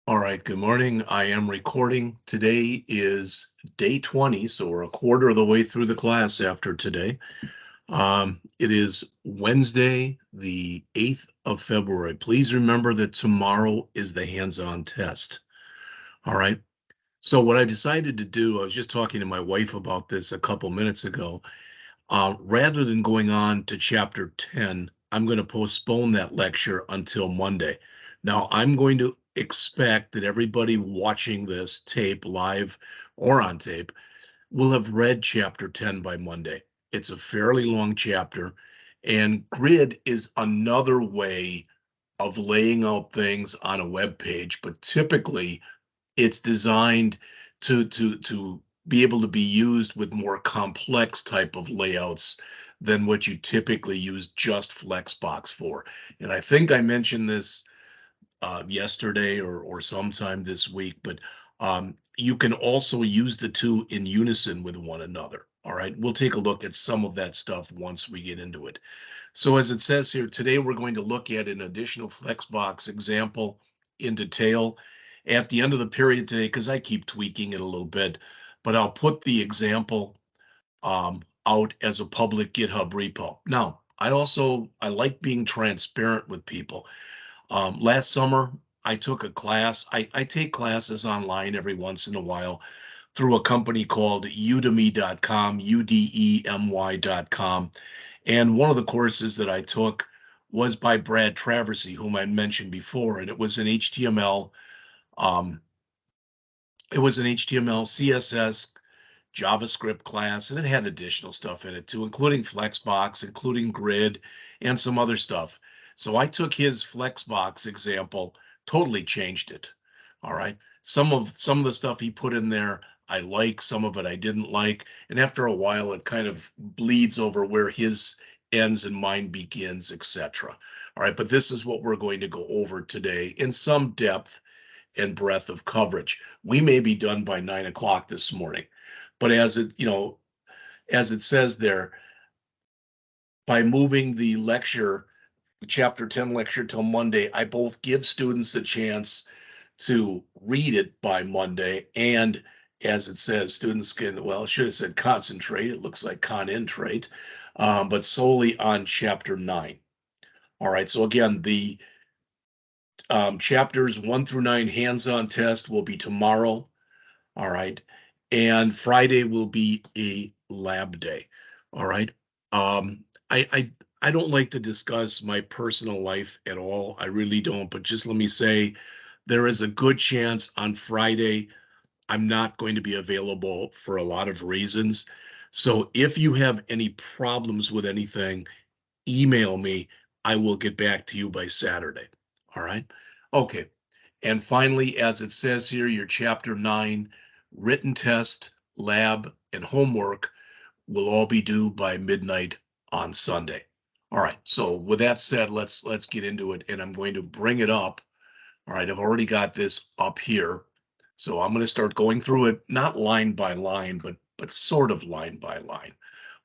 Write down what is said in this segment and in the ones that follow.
All right, good morning. I am recording. Today is day 20, so we're a quarter of the way through the class after today. It is Wednesday, the 8th of February. Please remember that tomorrow is the hands-on test. All right. So what I decided to do, I was just talking to my wife about this a couple minutes ago. Rather than going on to chapter 10, I'm going to postpone that lecture until Monday. Now, I'm going to expect that everybody watching this tape live or on tape will have read chapter 10 by Monday. It's a fairly long chapter, and grid is another way of laying out things on a web page, but typically it's designed to be able to be used with more complex type of layouts than what you typically use just Flexbox for. And I think I mentioned this yesterday or sometime this week, but you can also use the two in unison with one another. All right, we'll take a look at some of that stuff once we get into it. So as it says here, today we're going to look at an additional Flexbox example in detail at the end of the period today, because I keep tweaking it a little bit, but I'll put the example out as a public GitHub repo. Now, I like being transparent with people. Last summer, I took a class. I take classes online every once in a while through a company called udemy.com, udemy.com. And one of the courses that I took was by Brad Traversy, whom I mentioned before, and it was an HTML, CSS, JavaScript class, and it had additional stuff in it too, including Flexbox, including Grid, and some other stuff. So I took his Flexbox example, totally changed it. All right. Some of the stuff he put in there, I like, some of it I didn't like. And after a while, it kind of bleeds over where his ends and mine begins, etc. All right, but this is what we're going to go over today in some depth and breadth of coverage. We may be done by 9 o'clock this morning, but as it says there, by moving the lecture, chapter 10 lecture till Monday, I both give students a chance to read it by Monday, and as it says, students can, well, it should have said concentrate. It looks like concentrate, but solely on chapter 9. All right, so again, the chapters 1 through 9 hands-on test will be tomorrow. All right, and Friday will be a lab day. All right. I don't like to discuss my personal life at all. I really don't, but just let me say there is a good chance on Friday I'm not going to be available for a lot of reasons. So if you have any problems with anything, email me. I will get back to you by Saturday. All right. Okay. And finally, as it says here, your chapter 9 written test, lab, and homework will all be due by midnight on Sunday. All right. So with that said, let's get into it, and I'm going to bring it up. All right. I've already got this up here. So I'm going to start going through it, not line by line, but sort of line by line.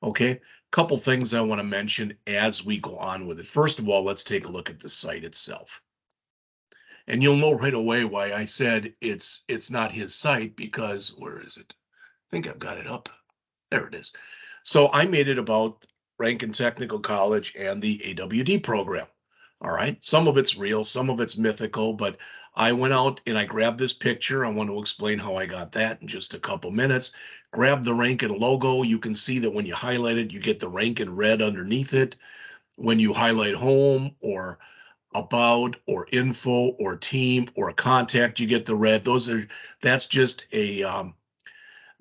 Okay. Couple things I want to mention as we go on with it. First of all, let's take a look at the site itself. And you'll know right away why I said it's not his site, because where is it? I think I've got it up. There it is. So I made it about Rankin Technical College and the AWD program. All right. Some of it's real, some of it's mythical, but I went out and I grabbed this picture. I want to explain how I got that in just a couple minutes. Grab the Rankin logo. You can see that when you highlight it, you get the Rankin red underneath it. When you highlight home or about or info or team or contact, you get the red. That's just that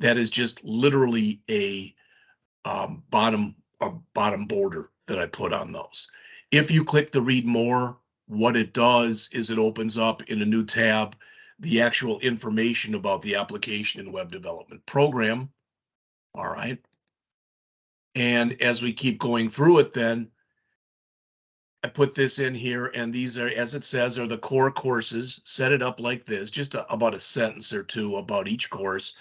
is just literally a bottom border that I put on those. If you click to read more, what it does is it opens up in a new tab the actual information about the application and web development program. All right. And as we keep going through it, then I put this in here, and these are, as it says, are the core courses. Set it up like this, just about a sentence or two about each course.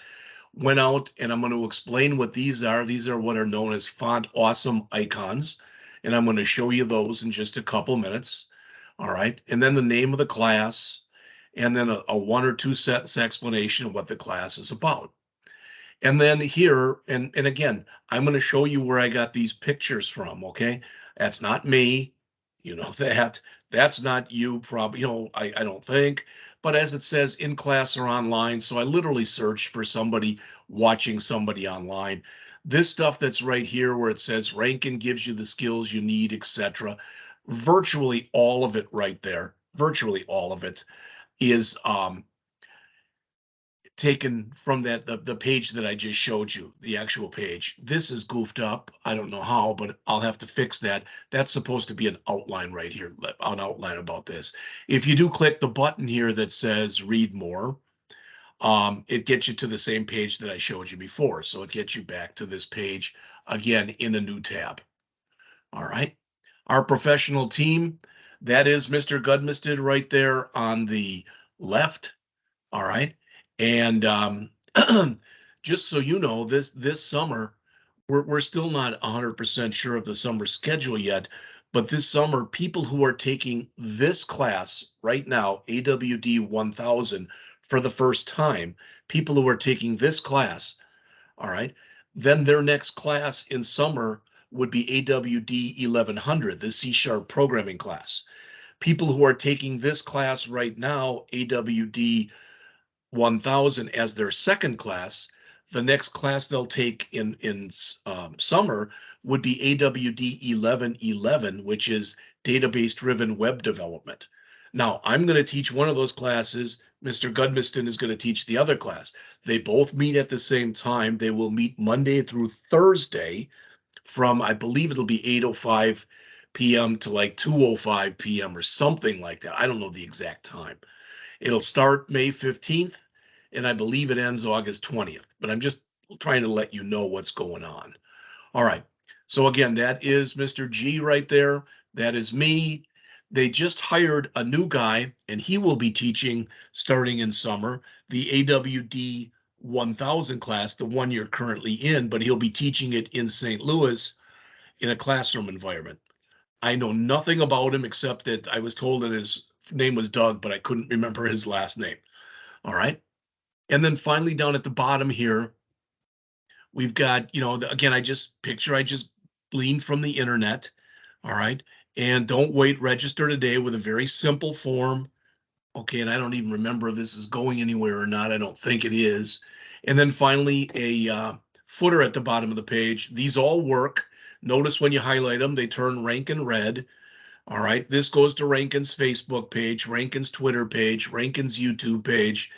Went out, and I'm going to explain what these are. These are what are known as font awesome icons, and I'm going to show you those in just a couple minutes. All right, and then the name of the class, and then a 1 or 2 sentence explanation of what the class is about. And then here, and again, I'm going to show you where I got these pictures from, okay? That's not me, you know that. That's not you, probably, I don't think. But as it says, in class or online, so I literally searched for somebody watching somebody online. This stuff that's right here where it says Rankin gives you the skills you need, etc. Virtually all of it right there, virtually all of it is taken from the page that I just showed you, the actual page. This is goofed up. I don't know how, but I'll have to fix that. That's supposed to be an outline right here, an outline about this. If you do click the button here that says read more, it gets you to the same page that I showed you before. So it gets you back to this page again in a new tab. All right. Our professional team, that is Mr. Gudmisted right there on the left. All right. And just so you know, this summer, we're still not 100% sure of the summer schedule yet, but this summer, people who are taking this class right now, AWD1000, for the first time, people who are taking this class, all right, then their next class in summer would be AWD1100, the C# programming class. People who are taking this class right now, AWD 1000 as their second class. The next class they'll take in summer would be AWD 1111, which is database driven web development. Now, I'm going to teach one of those classes. Mr. Gudmiston is going to teach the other class. They both meet at the same time. They will meet Monday through Thursday from, I believe it'll be 8:05 p.m. to like 2:05 p.m. or something like that. I don't know the exact time. It'll start May 15th, and I believe it ends August 20th, but I'm just trying to let you know what's going on. All right. So again, that is Mr. G right there. That is me. They just hired a new guy, and he will be teaching starting in summer the AWD 1000 class, the one you're currently in, but he'll be teaching it in St. Louis in a classroom environment. I know nothing about him except that I was told that his name was Doug, but I couldn't remember his last name. All right. And then finally down at the bottom here, we've got, again, I just gleaned from the internet. All right. And don't wait, register today with a very simple form. Okay. And I don't even remember if this is going anywhere or not. I don't think it is. And then finally, a footer at the bottom of the page. These all work. Notice when you highlight them, they turn Rankin red. All right. This goes to Rankin's Facebook page, Rankin's Twitter page, Rankin's YouTube page,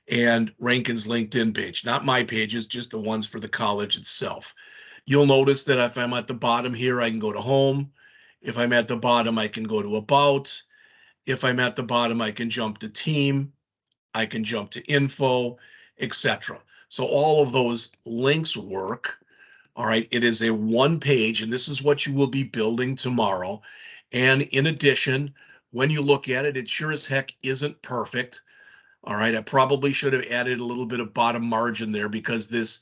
and Rankin's LinkedIn page. Not my pages, just the ones for the college itself. You'll notice that if I'm at the bottom here, I can go to home. If I'm at the bottom, I can go to about. If I'm at the bottom, I can jump to team. I can jump to info, etc. So all of those links work. All right. It is a one page, and this is what you will be building tomorrow. And in addition, when you look at it, it sure as heck isn't perfect. All right, I probably should have added a little bit of bottom margin there because this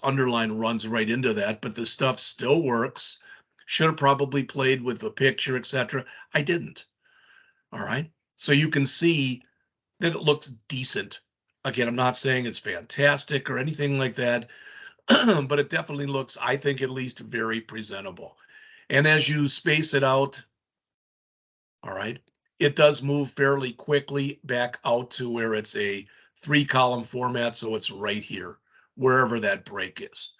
underline runs right into that, but the stuff still works. Should have probably played with the picture, etc. I didn't. All right. So you can see that it looks decent. Again, I'm not saying it's fantastic or anything like that, but it definitely looks, I think, at least very presentable. And as you space it out, all right, it does move fairly quickly back out to where it's a 3-column format, so it's right here, wherever that break is.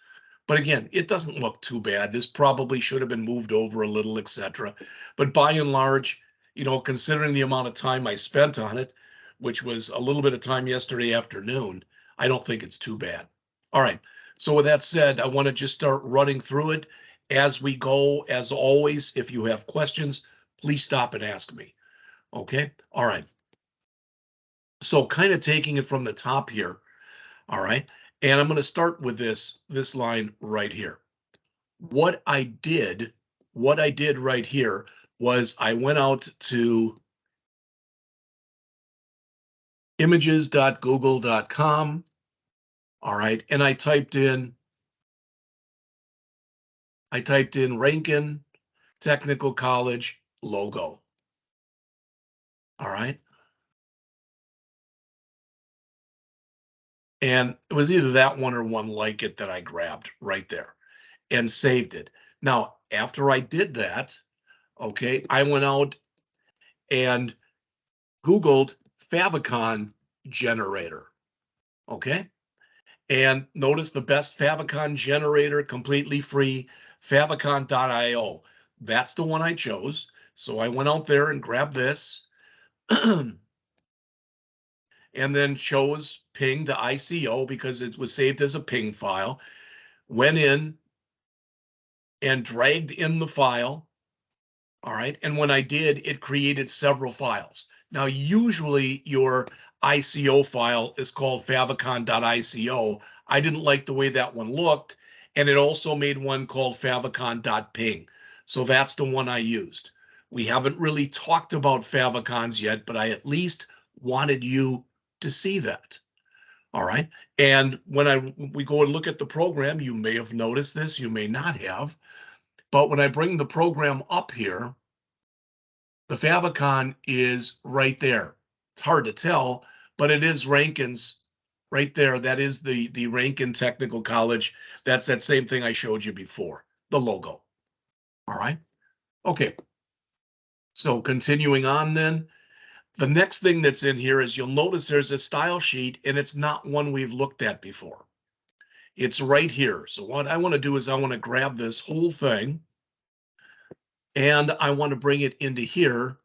But again, it doesn't look too bad. This probably should have been moved over a little, etc. But by and large, considering the amount of time I spent on it, which was a little bit of time yesterday afternoon, I don't think it's too bad. All right. So with that said, I want to just start running through it as we go. As always, if you have questions, please stop and ask me. Okay. All right. So kind of taking it from the top here. All right. And I'm going to start with this line right here. What I did right here was I went out to images.google.com. All right. And I typed in Rankin Technical College logo. All right. And it was either that one or one like it that I grabbed right there and saved it. Now, after I did that, okay, I went out and Googled Favicon Generator, okay? And notice the best Favicon generator, completely free, favicon.io. That's the one I chose. So I went out there and grabbed this and then chose ping to ICO because it was saved as a ping file. Went in and dragged in the file. All right. And when I did, it created several files. Now, usually your ICO file is called favicon.ico. I didn't like the way that one looked. And it also made one called favicon.ping. So that's the one I used. We haven't really talked about favicons yet, but I at least wanted you to see that. All right. And when we go and look at the program, you may have noticed this, you may not have. But when I bring the program up here, the favicon is right there. It's hard to tell, but it is Rankin's right there. That is the Rankin Technical College. That's that same thing I showed you before, the logo. All right. Okay. So continuing on then, the next thing that's in here is you'll notice there's a style sheet and it's not one we've looked at before. It's right here. So what I want to do is I want to grab this whole thing and I want to bring it into here.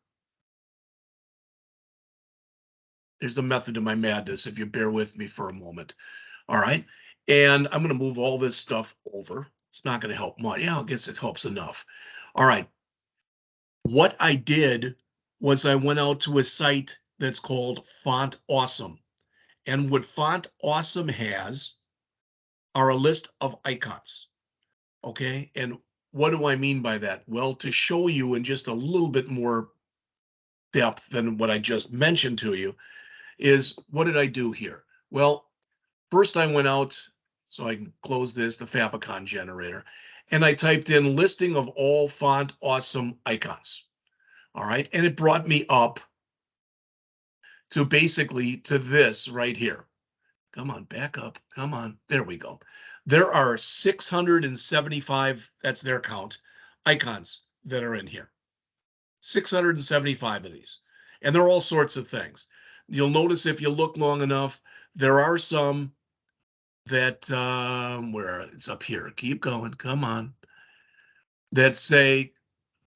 There's a method to my madness if you bear with me for a moment. All right. And I'm going to move all this stuff over. It's not going to help much. Yeah, I guess it helps enough. All right. What I did was I went out to a site that's called Font Awesome. And what Font Awesome has are a list of icons. Okay. And what do I mean by that? Well, to show you in just a little bit more depth than what I just mentioned to you is what did I do here? Well, first I went out, so I can close this, the Favicon generator, and I typed in listing of all Font Awesome icons. All right, and it brought me up to basically to this right here. Come on, back up, come on, there we go. There are 675, that's their count, icons that are in here. 675 of these, and they're all sorts of things. You'll notice if you look long enough, there are some that where it's up here. Keep going. Come on. That say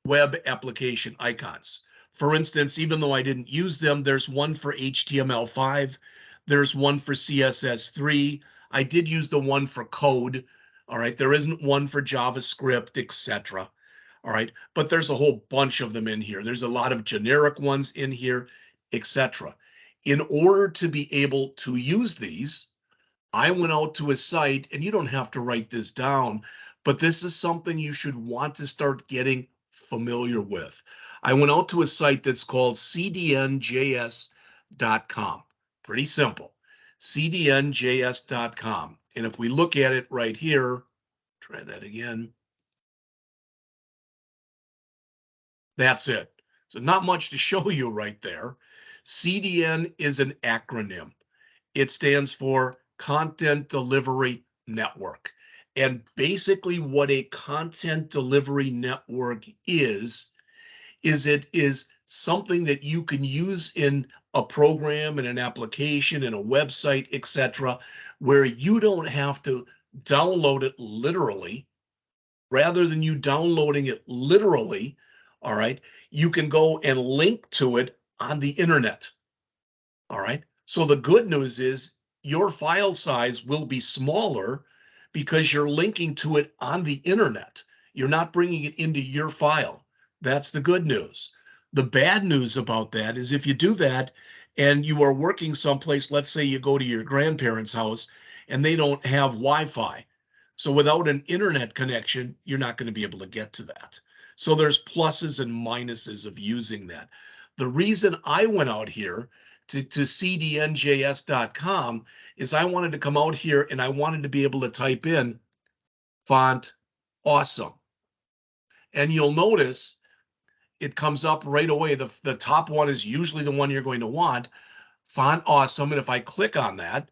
web application icons. For instance, even though I didn't use them, there's one for HTML5. There's one for CSS3. I did use the one for code. All right. There isn't one for JavaScript, etc. All right. But there's a whole bunch of them in here. There's a lot of generic ones in here, etc. In order to be able to use these, I went out to a site, and you don't have to write this down, but this is something you should want to start getting familiar with. I went out to a site that's called cdnjs.com. Pretty simple. cdnjs.com. And if we look at it right here, try that again. That's it. So not much to show you right there. CDN is an acronym. It stands for Content Delivery Network. And basically what a content delivery network is it is something that you can use in a program, in an application, in a website, etc., where you don't have to download it literally. Rather than you downloading it literally, all right, you can go and link to it on the internet. All right. So the good news is your file size will be smaller because you're linking to it on the internet. You're not bringing it into your file. That's the good news. The bad news about that is if you do that and you are working someplace, let's say you go to your grandparents' house and they don't have Wi-Fi. So without an internet connection, you're not going to be able to get to that. So there's pluses and minuses of using that. The reason I went out here to cdnjs.com is I wanted to come out here and I wanted to be able to type in Font Awesome. And you'll notice it comes up right away. The top one is usually the one you're going to want, Font Awesome. And if I click on that,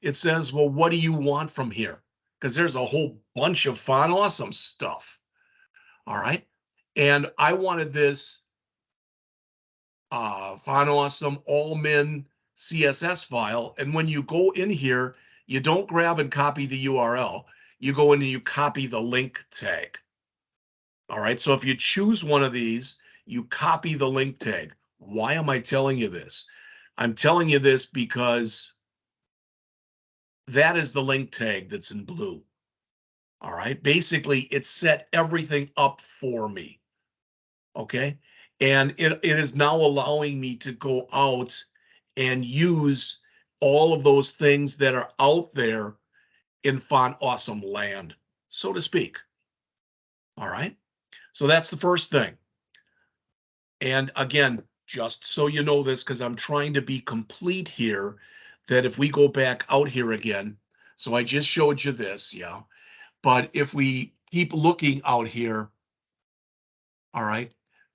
It says, well, what do you want from here? Because there's a whole bunch of Font Awesome stuff. All right. And I wanted this Font Awesome All-Min CSS file. And when you go in here, you don't grab and copy the URL. You go in and you copy the link tag. All right. So if you choose one of these, you copy the link tag. Why am I telling you this? I'm telling you this because that is the link tag that's in blue. All right. Basically, it set everything up for me. Okay. And it is now allowing me to go out and use all of those things that are out there in Font Awesome land, so to speak. All right. So that's the first thing. And again, just so you know this, because I'm trying to be complete here, that if we go back out here again, so I just showed you this, yeah. But if we keep looking out here, all right,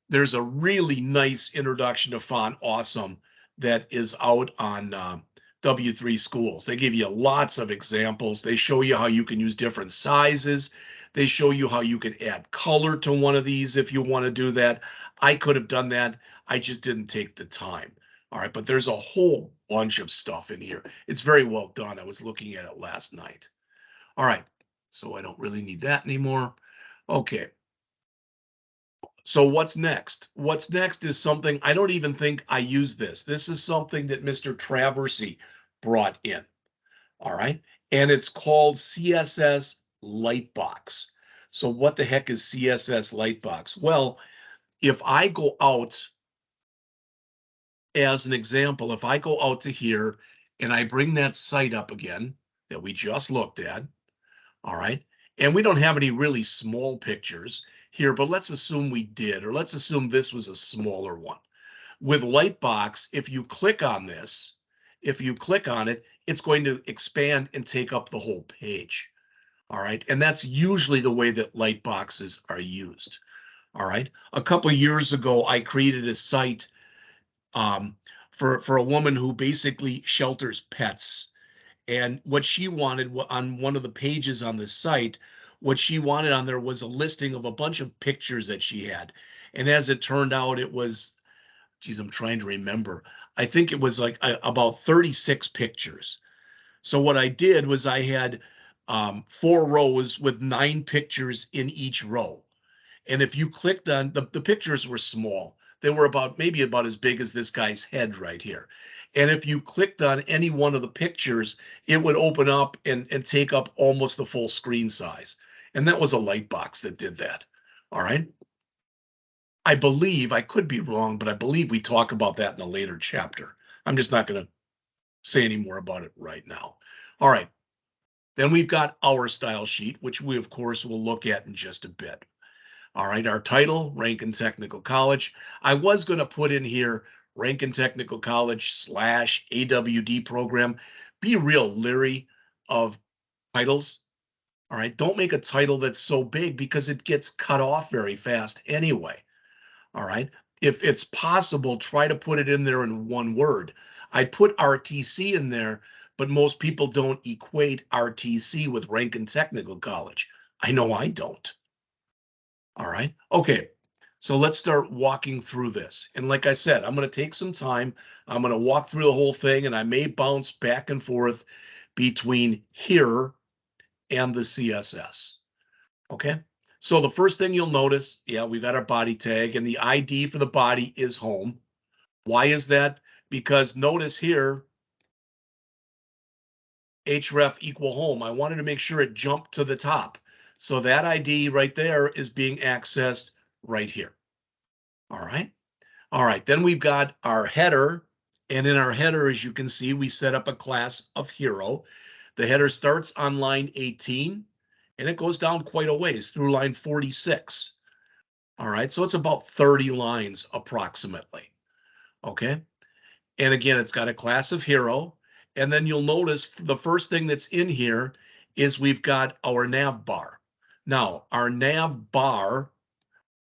there's a really nice introduction to Font Awesome that is out on W3 Schools. They give you lots of examples. They show you how you can use different sizes. They show you how you can add color to one of these if you want to do that. I could have done that. I just didn't take the time. All right, but there's a whole bunch of stuff in here. It's very well done. I was looking at it last night. All right, so I don't really need that anymore. Okay. So what's next? What's next is something I don't even think I use this. This is something that Mr. Traversy brought in. All right. And it's called CSS Lightbox. So what the heck is CSS Lightbox? Well, if I go out as an example, if I go out to here and I bring that site up again that we just looked at, all right, and we don't have any really small pictures here, but let's assume we did, or let's assume this was a smaller one. With Lightbox, if you click on this, if you click on it, it's going to expand and take up the whole page. All right. And that's usually the way that Lightboxes are used. All right. A couple of years ago, I created a site for a woman who basically shelters pets. And what she wanted on one of the pages on the site, what she wanted on there was a listing of a bunch of pictures that she had. And as it turned out, it was, geez, I'm trying to remember. I think it was like about 36 pictures. So what I did was I had 4 rows with 9 pictures in each row. And if you clicked on the pictures were small. They were maybe about as big as this guy's head right here. And if you clicked on any one of the pictures, it would open up and take up almost the full screen size. And that was a Lightbox that did that. All right. I believe, I could be wrong, but I believe we talk about that in a later chapter. I'm just not going to say any more about it right now. All right. Then we've got our style sheet, which we, of course, will look at in just a bit. All right, our title, Rankin Technical College. I was going to put in here Rankin Technical College / AWD program. Be real leery of titles. All right, don't make a title that's so big because it gets cut off very fast anyway. All right, if it's possible, try to put it in there in one word. I put RTC in there, but most people don't equate RTC with Rankin Technical College. I know I don't. All right. Okay. So let's start walking through this. And like I said, I'm going to take some time. I'm going to walk through the whole thing, and I may bounce back and forth between here and the CSS. Okay. So the first thing you'll notice, yeah, we got our body tag, and the ID for the body is home. Why is that? Because notice here, href equal home. I wanted to make sure it jumped to the top. So that ID right there is being accessed right here. All right. All right. Then we've got our header. And in our header, as you can see, we set up a class of hero. The header starts on line 18 and it goes down quite a ways through line 46. All right. So it's about 30 lines approximately. Okay. And again, it's got a class of hero. And then you'll notice the first thing that's in here is we've got our nav bar. Now, our nav bar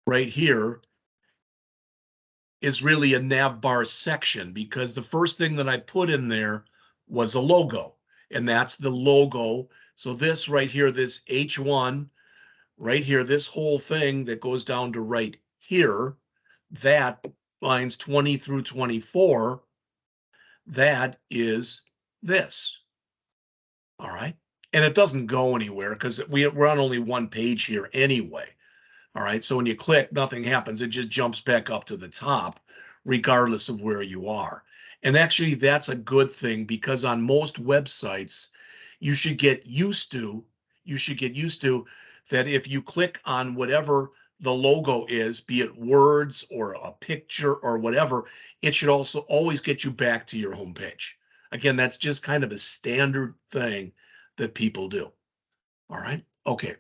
right here is really a nav bar section because the first thing that I put in there was a logo. and that's the logo. So this right here, this H1 right here, this whole thing that goes down to right here, that lines 20 through 24, that is this. All right. And it doesn't go anywhere because we're on only one page here anyway. All right. So when you click, nothing happens. It just jumps back up to the top, regardless of where you are. And actually, that's a good thing because on most websites, you should get used to, that if you click on whatever the logo is, be it words or a picture or whatever, it should also always get you back to your home page. Again, that's just kind of a standard thing that people do. All right. Okay.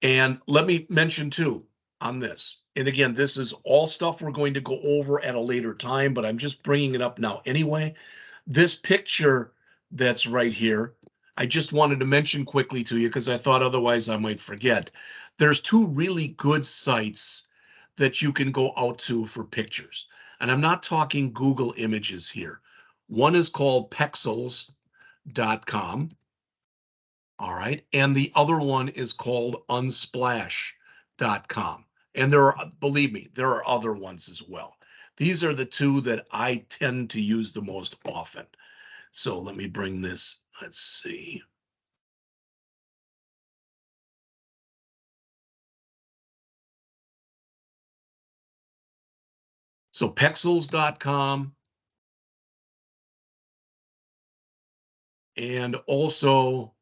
And let me mention too on this, and again, this is all stuff we're going to go over at a later time, but I'm just bringing it up now anyway. This picture that's right here, I just wanted to mention quickly to you because I thought otherwise I might forget. There's two really good sites that you can go out to for pictures. And I'm not talking Google Images here. One is called Pexels.com. All right. And the other one is called unsplash.com. And there are, believe me, there are other ones as well. These are the two that I tend to use the most often. So let me bring this, let's see. So Pexels.com and also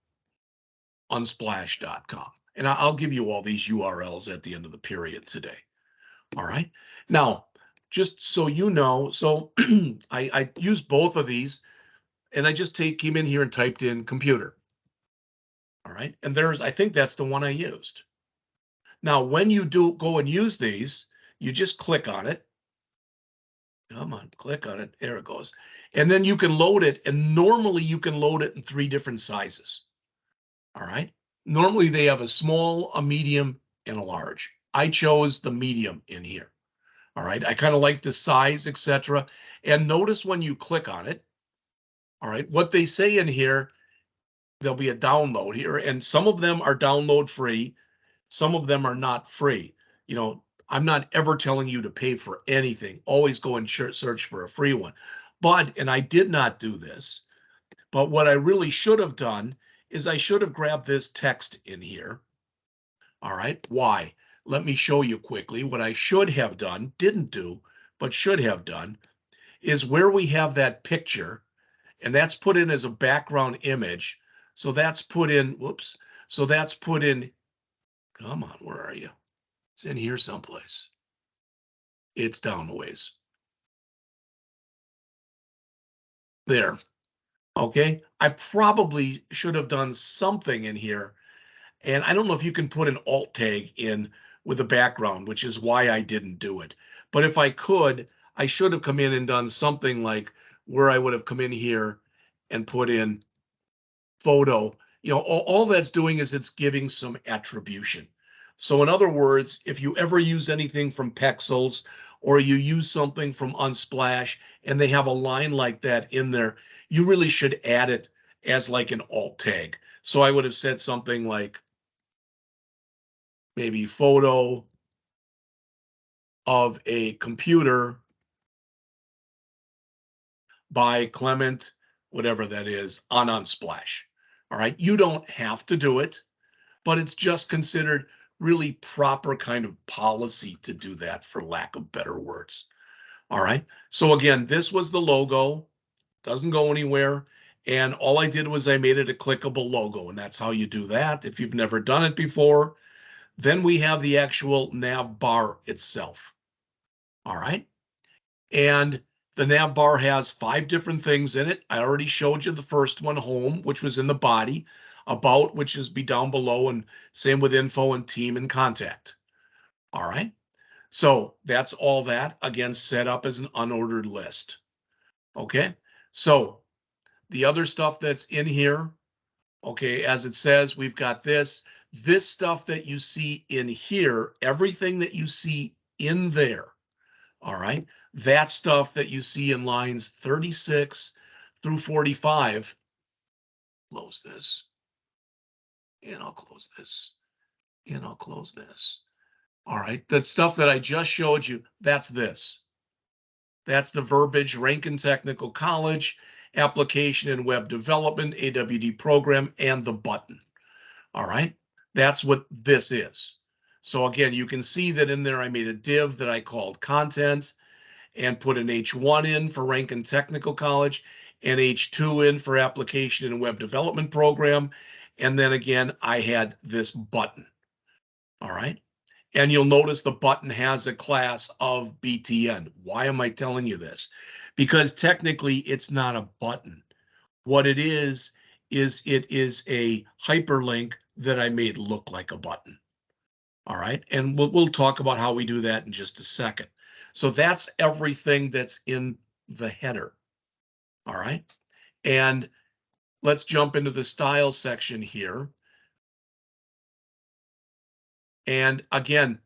unsplash.com. And I'll give you all these URLs at the end of the period today. All right. Now, just so you know, so I use both of these, and I just came in here and typed in computer. All right. And I think that's the one I used. Now, when you do go and use these, you just click on it. Come on, click on it. There it goes. And then you can load it. And normally you can load it in 3 different sizes. All right. Normally they have a small, a medium, and a large. I chose the medium in here. All right. I kind of like the size, etc. And notice when you click on it, all right, what they say in here, there'll be a download here, and some of them are download free. Some of them are not free. You know, I'm not ever telling you to pay for anything. Always go and search for a free one. But, and I did not do this, but what I really should have done is I should have grabbed this text in here. All right. Why? Let me show you quickly. What I should have done, didn't do, but should have done, is where we have that picture, and that's put in as a background image. So that's put in, whoops. So that's put in, come on, where are you? It's in here someplace. It's down the ways. There. Okay. I probably should have done something in here. And I don't know if you can put an alt tag in with a background, which is why I didn't do it. But if I could, I should have come in and done something like where I would have come in here and put in photo. You know, all that's doing is it's giving some attribution. So in other words, if you ever use anything from Pexels or you use something from Unsplash and they have a line like that in there, you really should add it as like an alt tag. So I would have said something like maybe photo of a computer by Clement, whatever that is, on Unsplash. All right. You don't have to do it, but it's just considered really proper kind of policy to do that, for lack of better words. All right. So again, this was the logo, doesn't go anywhere. And all I did was I made it a clickable logo, and that's how you do that if you've never done it before. Then we have the actual nav bar itself. All right. And the nav bar has 5 different things in it. I already showed you the first one, home, which was in the body, about, which is be down below, and same with info and team and contact. All right. So that's all that, again, set up as an unordered list. Okay. So the other stuff that's in here, okay, as it says, we've got this stuff that you see in here, everything that you see in there. All right. That stuff that you see in lines 36 through 45. Close this, and I'll close this, and I'll close this. All right, that stuff that I just showed you, that's this. That's the verbiage, Rankin Technical College, application and web development, AWD program, and the button. All right, that's what this is. So again, you can see that in there I made a div that I called content and put an H1 in for Rankin Technical College and H2 in for application and web development program. And then again, I had this button. All right. And you'll notice the button has a class of BTN. Why am I telling you this? Because technically it's not a button. What it is it is a hyperlink that I made look like a button. All right. And we'll talk about how we do that in just a second. So that's everything that's in the header. All right. And let's jump into the style section here. And again,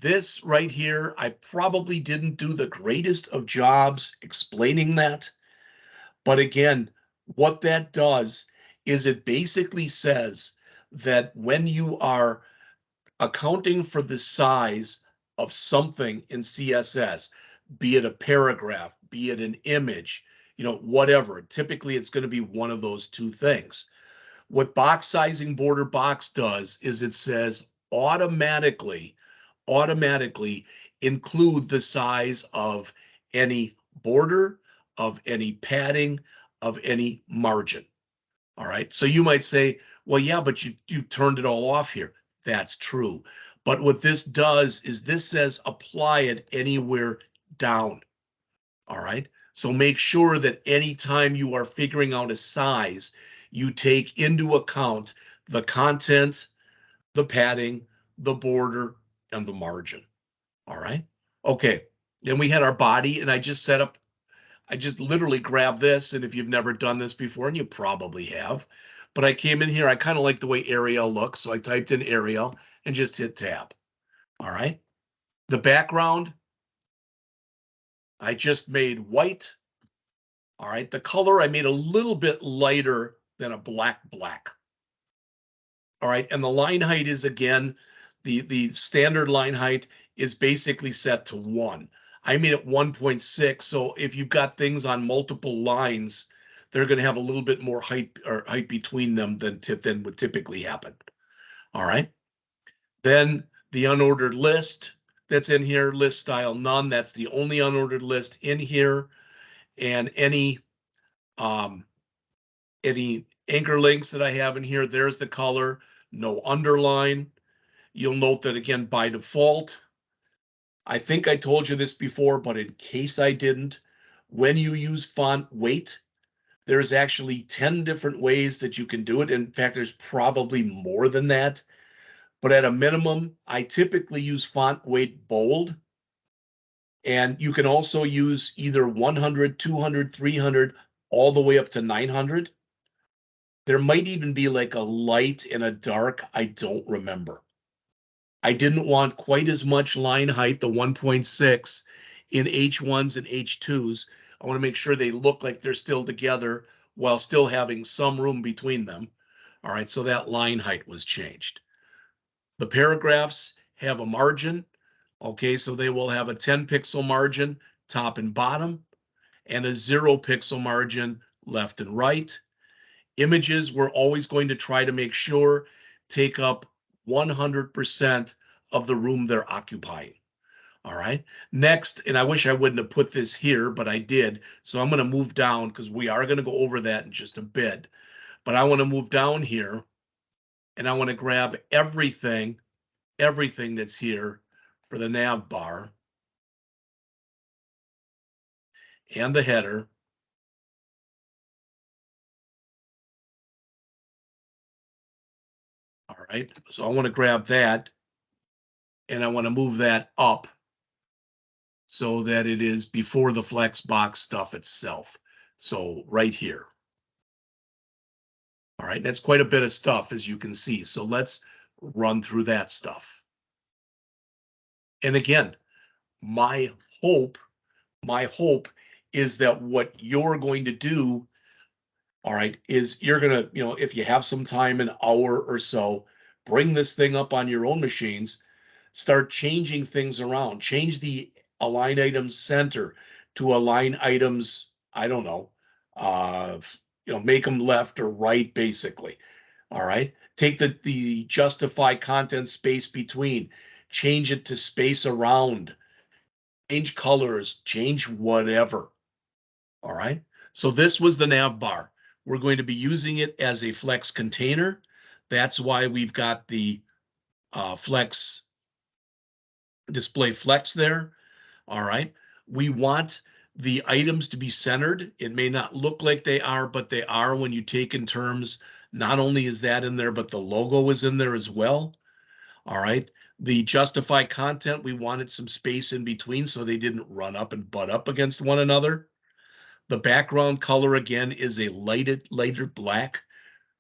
this right here, I probably didn't do the greatest of jobs explaining that. But again, what that does is it basically says that when you are accounting for the size of something in CSS, be it a paragraph, be it an image, whatever, typically it's going to be one of those two things. What box sizing border box does is it says automatically include the size of any border, of any padding, of any margin. All right. So you might say, well, yeah, but you turned it all off here. That's true. But what this does is this says apply it anywhere down. All right. So make sure that anytime you are figuring out a size, you take into account the content, the padding, the border, and the margin. All right. Okay. Then we had our body, and I just literally grabbed this. And if you've never done this before, and you probably have, but I came in here, I kind of like the way Arial looks. So I typed in Arial and just hit tab. All right. The background, I just made white. All right. The color, I made a little bit lighter than a black. All right. And the line height is, again, the standard line height is basically set to 1. I made it 1.6. So if you've got things on multiple lines, they're going to have a little bit more height between them than would typically happen. All right. Then the unordered list that's in here, list style none. That's the only unordered list in here. And any anchor links that I have in here, there's the color, no underline. You'll note that, again, by default, I think I told you this before, but in case I didn't, when you use font weight, there's actually 10 different ways that you can do it. In fact, there's probably more than that. But at a minimum, I typically use font weight bold. And you can also use either 100, 200, 300, all the way up to 900. There might even be like a light and a dark. I don't remember. I didn't want quite as much line height, the 1.6, in H1s and H2s. I want to make sure they look like they're still together while still having some room between them. All right, so that line height was changed. The paragraphs have a margin. Okay, so they will have a 10 pixel margin, top and bottom, and a 0 pixel margin, left and right. Images, we're always going to try to make sure take up 100% of the room they're occupying. All right. Next, and I wish I wouldn't have put this here, but I did. So I'm going to move down because we are going to go over that in just a bit. But I want to move down here and I want to grab everything that's here for the nav bar and the header. All right. So I want to grab that and I want to move that up so that it is before the Flexbox stuff itself. So right here. All right, that's quite a bit of stuff, as you can see. So let's run through that stuff. And again, my hope is that what you're going to do all right, is you're gonna, if you have some time, an hour or so, bring this thing up on your own machines, start changing things around, change the align items center to align items, I don't know, make them left or right, basically. All right. Take the justify content space between, change it to space around, change colors, change whatever. All right. So this was the nav bar. We're going to be using it as a flex container. That's why we've got the flex display flex there. All right. We want the items to be centered. It may not look like they are, but they are when you take in terms. Not only is that in there, but the logo is in there as well. All right. The justify content, we wanted some space in between so they didn't run up and butt up against one another. The background color, again, is a lighter black.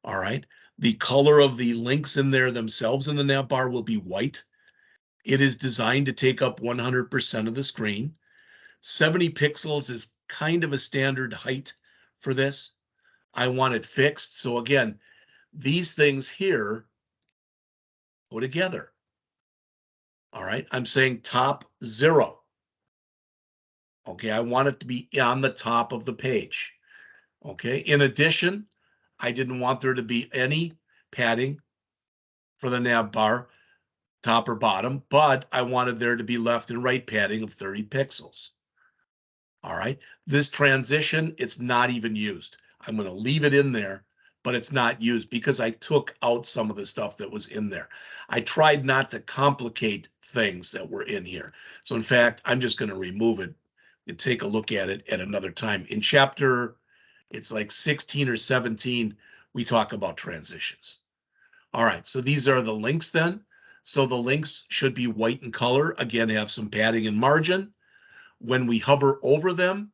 All right. The color of the links in there themselves in the nav bar will be white. It is designed to take up 100% of the screen. 70 pixels is kind of a standard height for this. I want it fixed. So again, these things here go together. All right. I'm saying top 0. Okay. I want it to be on the top of the page. Okay. In addition, I didn't want there to be any padding for the nav bar, top or bottom, but I wanted there to be left and right padding of 30 pixels. All right. This transition, it's not even used. I'm going to leave it in there, but it's not used because I took out some of the stuff that was in there. I tried not to complicate things that were in here. So in fact, I'm just going to remove it and take a look at it at another time. In chapter, it's like 16 or 17, we talk about transitions. All right. So these are the links then. So the links should be white in color. Again, have some padding and margin. When we hover over them,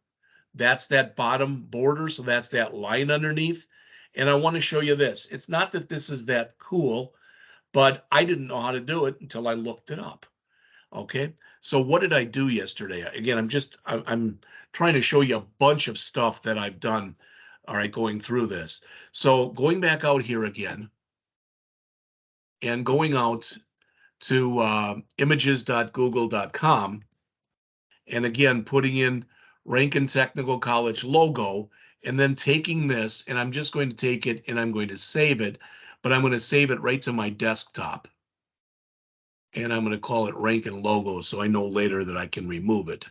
that's that bottom border. So that's that line underneath. And I want to show you this. It's not that this is that cool, but I didn't know how to do it until I looked it up. Okay. So what did I do yesterday? Again, I'm trying to show you a bunch of stuff that I've done. All right. Going through this. So going back out here again and going out to images.google.com. And again, putting in Rankin Technical College logo, and then taking this, and I'm just going to take it and I'm going to save it, but I'm going to save it right to my desktop. And I'm going to call it Rankin logo so I know later that I can remove it.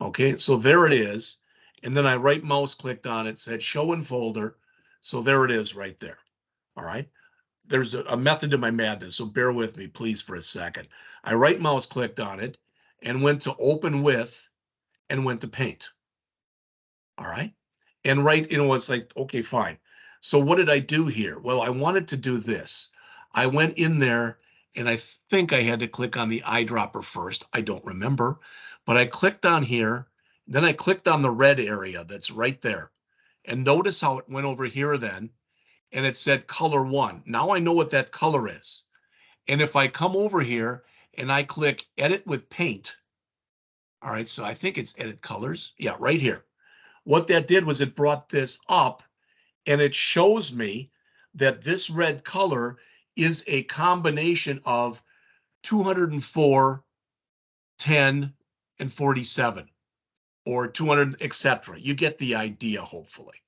Okay, so there it is. And then I right mouse clicked on it, said show in folder. So there it is right there. All right. There's a method to my madness, so bear with me, please, for a second. I right mouse clicked on it and went to open with and went to paint. All right. And it's like, okay, fine. So what did I do here? Well, I wanted to do this. I went in there and I think I had to click on the eyedropper first. I don't remember, but I clicked on here. Then I clicked on the red area that's right there. And notice how it went over here then. And it said color 1. Now I know what that color is. And if I come over here and I click edit with paint, all right, so I think it's edit colors. Yeah, right here. What that did was it brought this up and it shows me that this red color is a combination of 204, 10, and 47, or 200, etc. You get the idea, hopefully.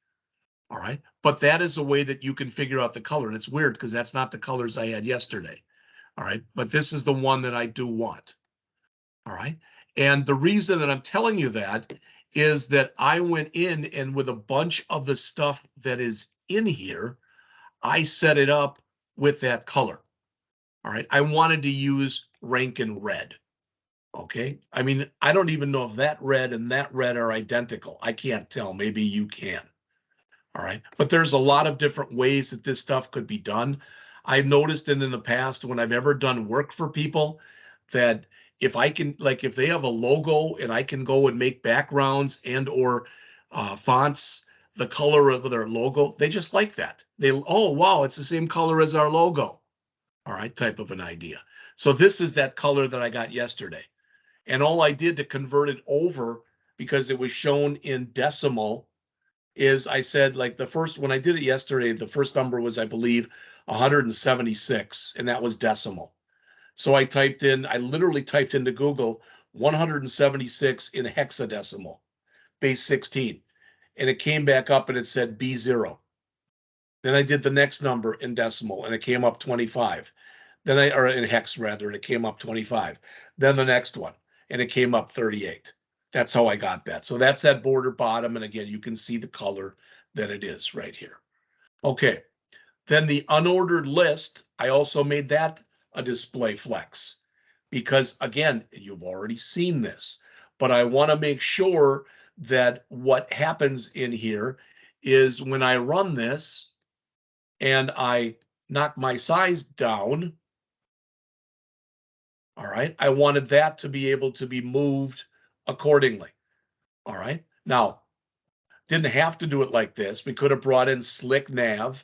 All right. But that is a way that you can figure out the color. And it's weird because that's not the colors I had yesterday. All right. But this is the one that I do want. All right. And the reason that I'm telling you that is that I went in and with a bunch of the stuff that is in here, I set it up with that color. All right. I wanted to use Rankin red. Okay. I mean, I don't even know if that red and that red are identical. I can't tell. Maybe you can. All right. But there's a lot of different ways that this stuff could be done. I've noticed in the past when I've ever done work for people that if I can, like if they have a logo and I can go and make backgrounds and or fonts, the color of their logo, they just like that. Oh, wow, it's the same color as our logo. All right, type of an idea. So this is that color that I got yesterday. And all I did to convert it over, because it was shown in decimal, is I said, like, when I did it yesterday, the first number was, I believe, 176, and that was decimal. So I literally typed into Google 176 in hexadecimal, base 16, and it came back up and it said B0. Then I did the next number in decimal and it came up 25. Or in hex rather, and it came up 25. Then the next one, and it came up 38. That's how I got that. So that's that border bottom. And again, you can see the color that it is right here. Okay. Then the unordered list, I also made that a display flex because again, you've already seen this, but I want to make sure that what happens in here is when I run this and I knock my size down, all right, I wanted that to be able to be moved accordingly. All right. Now, didn't have to do it like this. We could have brought in Slick Nav,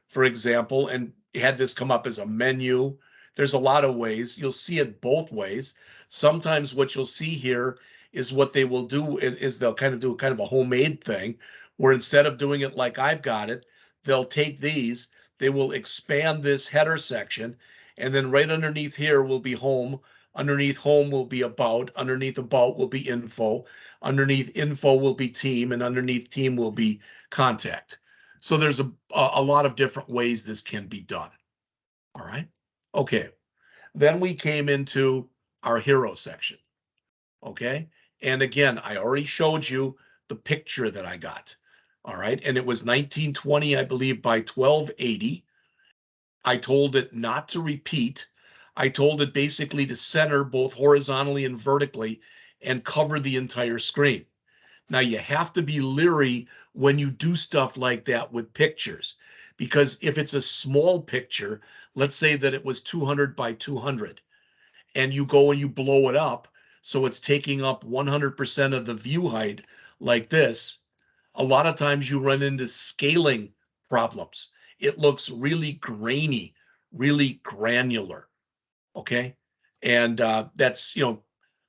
for example, and had this come up as a menu. There's a lot of ways. You'll see it both ways. Sometimes what you'll see here is what they will do is they'll kind of do kind of a homemade thing where instead of doing it like I've got it, they'll take these, they will expand this header section, and then right underneath here will be home. Underneath home will be about. Underneath about will be info. Underneath info will be team, and underneath team will be contact. So there's a lot of different ways this can be done. All right. Okay. Then we came into our hero section. Okay. And again, I already showed you the picture that I got. All right. And it was 1920, I believe, by 1280. I told it not to repeat. I told it basically to center both horizontally and vertically and cover the entire screen. Now, you have to be leery when you do stuff like that with pictures, because if it's a small picture, let's say that it was 200 by 200, and you go and you blow it up, so it's taking up 100% of the view height like this, a lot of times you run into scaling problems. It looks really grainy, really granular, okay? And that's,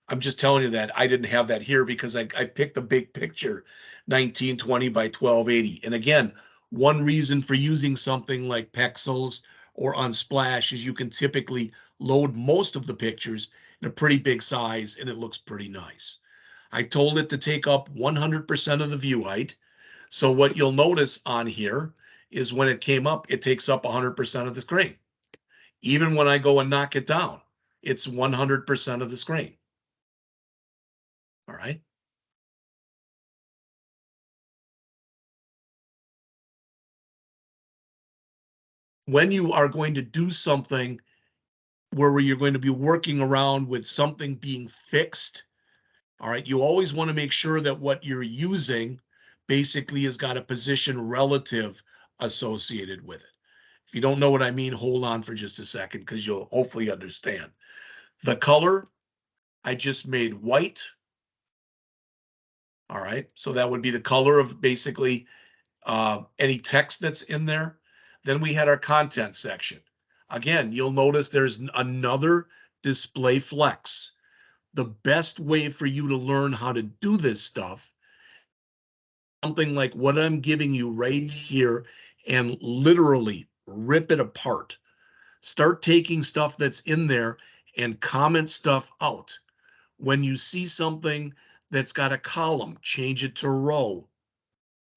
I'm just telling you that I didn't have that here because I picked a big picture, 1920 by 1280. And again, one reason for using something like Pexels or Unsplash is you can typically load most of the pictures in a pretty big size and it looks pretty nice. I told it to take up 100% of the view height. So what you'll notice on here is when it came up, it takes up 100% of the screen. Even when I go and knock it down, it's 100% of the screen. All right. When you are going to do something where you're going to be working around with something being fixed, all right, you always want to make sure that what you're using basically has got a position relative associated with it. If you don't know what I mean, hold on for just a second because you'll hopefully understand. The color, I just made white. All right, so that would be the color of basically any text that's in there. Then we had our content section. Again, you'll notice there's another display flex. The best way for you to learn how to do this stuff, something like what I'm giving you right here, and literally rip it apart. Start taking stuff that's in there and comment stuff out. When you see something that's got a column, change it to row.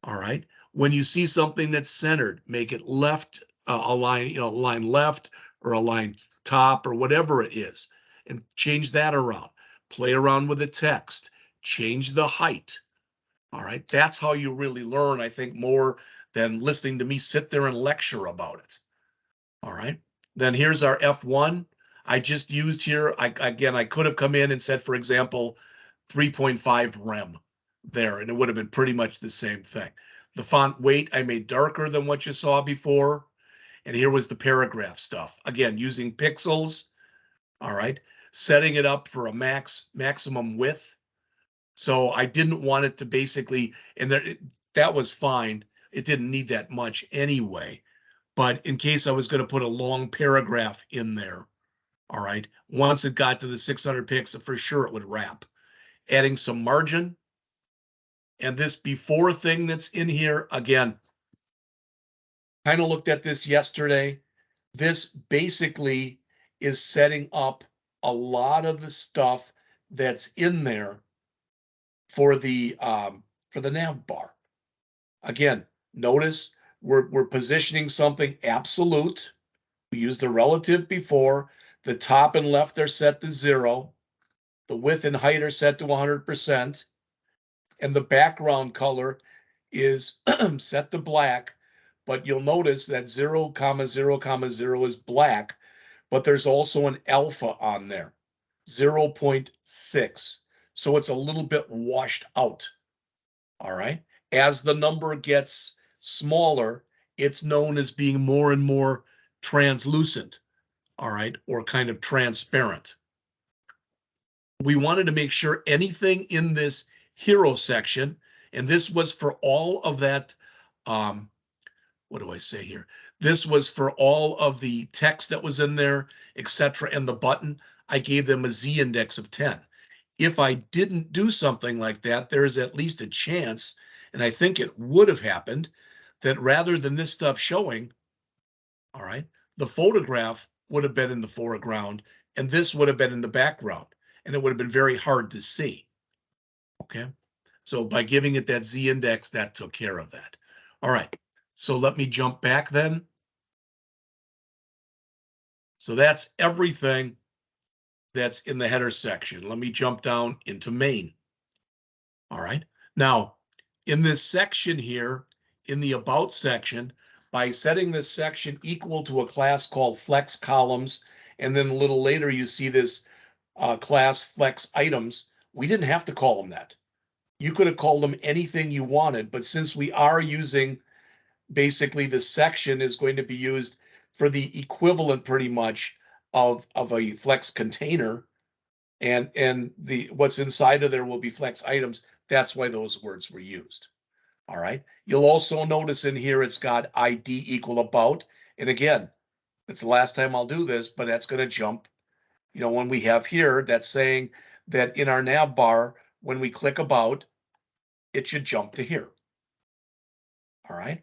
All right. When you see something that's centered, make it left, line left or a line top or whatever it is, and change that around. Play around with the text, change the height. All right. That's how you really learn, I think, more than listening to me sit there and lecture about it. All right. Then here's our F1. I just used here, I could have come in and said, for example, 3.5 rem there, and it would have been pretty much the same thing. The font weight I made darker than what you saw before. And here was the paragraph stuff. Again, using pixels. All right. Setting it up for a maximum width. So I didn't want it to basically, and that was fine. It didn't need that much anyway. But in case I was going to put a long paragraph in there, all right, once it got to the 600 pixels, for sure it would wrap. Adding some margin And this before thing that's in here, again, kind of looked at this yesterday. This basically is setting up a lot of the stuff that's in there for the nav bar. Again, notice we're positioning something absolute. We used the relative before. The top and left are set to 0. The width and height are set to 100%. And the background color is set to black. But you'll notice that 0, 0, 0 is black. But there's also an alpha on there, 0.6. So it's a little bit washed out. All right. As the number gets smaller, it's known as being more and more translucent. All right. Or kind of transparent. We wanted to make sure anything in this hero section, and this was for all of that, what do I say here? This was for all of the text that was in there, etc. And the button, I gave them a ZIndex of 10. If I didn't do something like that, there's at least a chance, and I think it would have happened, that rather than this stuff showing, all right, the photograph would have been in the foreground and this would have been in the background, and it would have been very hard to see. Okay, so by giving it that ZIndex, that took care of that. All right, so let me jump back then. So that's everything that's in the header section. Let me jump down into main. All right, now in this section here, in the about section, by setting this section equal to a class called flex columns, and then a little later you see this class flex items, we didn't have to call them that. You could have called them anything you wanted, but since we are using, basically the section is going to be used for the equivalent pretty much of a flex container, and the what's inside of there will be flex items. That's why those words were used. All right. You'll also notice in here it's got ID equal about. And again, it's the last time I'll do this, but that's going to jump. You know, when we have here, that's saying that in our nav bar, when we click about, it should jump to here. All right.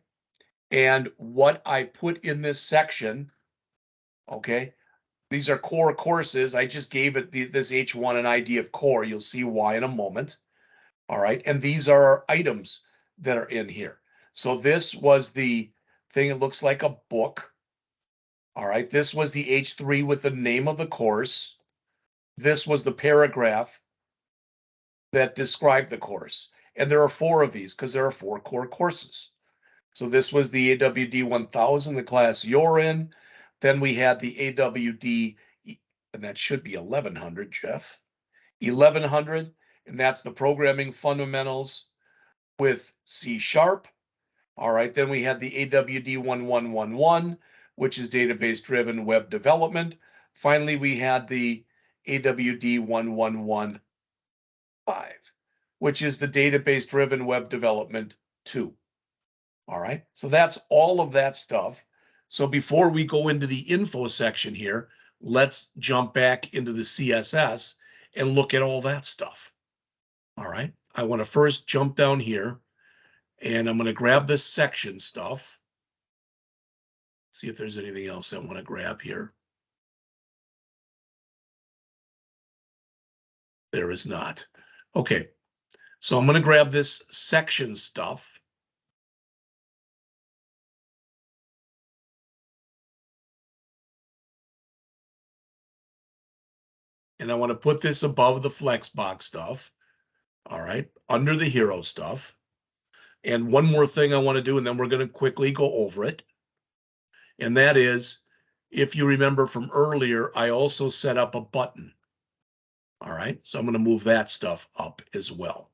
And what I put in this section, okay, these are core courses. I just gave it this H1 an ID of core. You'll see why in a moment. All right. And these are our items that are in here. So this was the thing that looks like a book. All right. This was the H3 with the name of the course. This was the paragraph that described the course. And there are 4 of these because there are 4 core courses. So this was the AWD1000, the class you're in. Then we had the AWD, and that should be 1100, Jeff. 1100, and that's the programming fundamentals with C#. All right, then we had the AWD1111, which is database-driven web development. Finally, we had the AWD1115, which is the database-driven web development 2. All right, so that's all of that stuff. So before we go into the info section here, let's jump back into the CSS and look at all that stuff. All right, I want to first jump down here and I'm going to grab this section stuff. See if there's anything else I want to grab here. There is not. Okay, so I'm going to grab this section stuff. And I want to put this above the Flexbox stuff. All right, under the hero stuff. And one more thing I want to do, and then we're going to quickly go over it. And that is, if you remember from earlier, I also set up a button. All right, so I'm going to move that stuff up as well.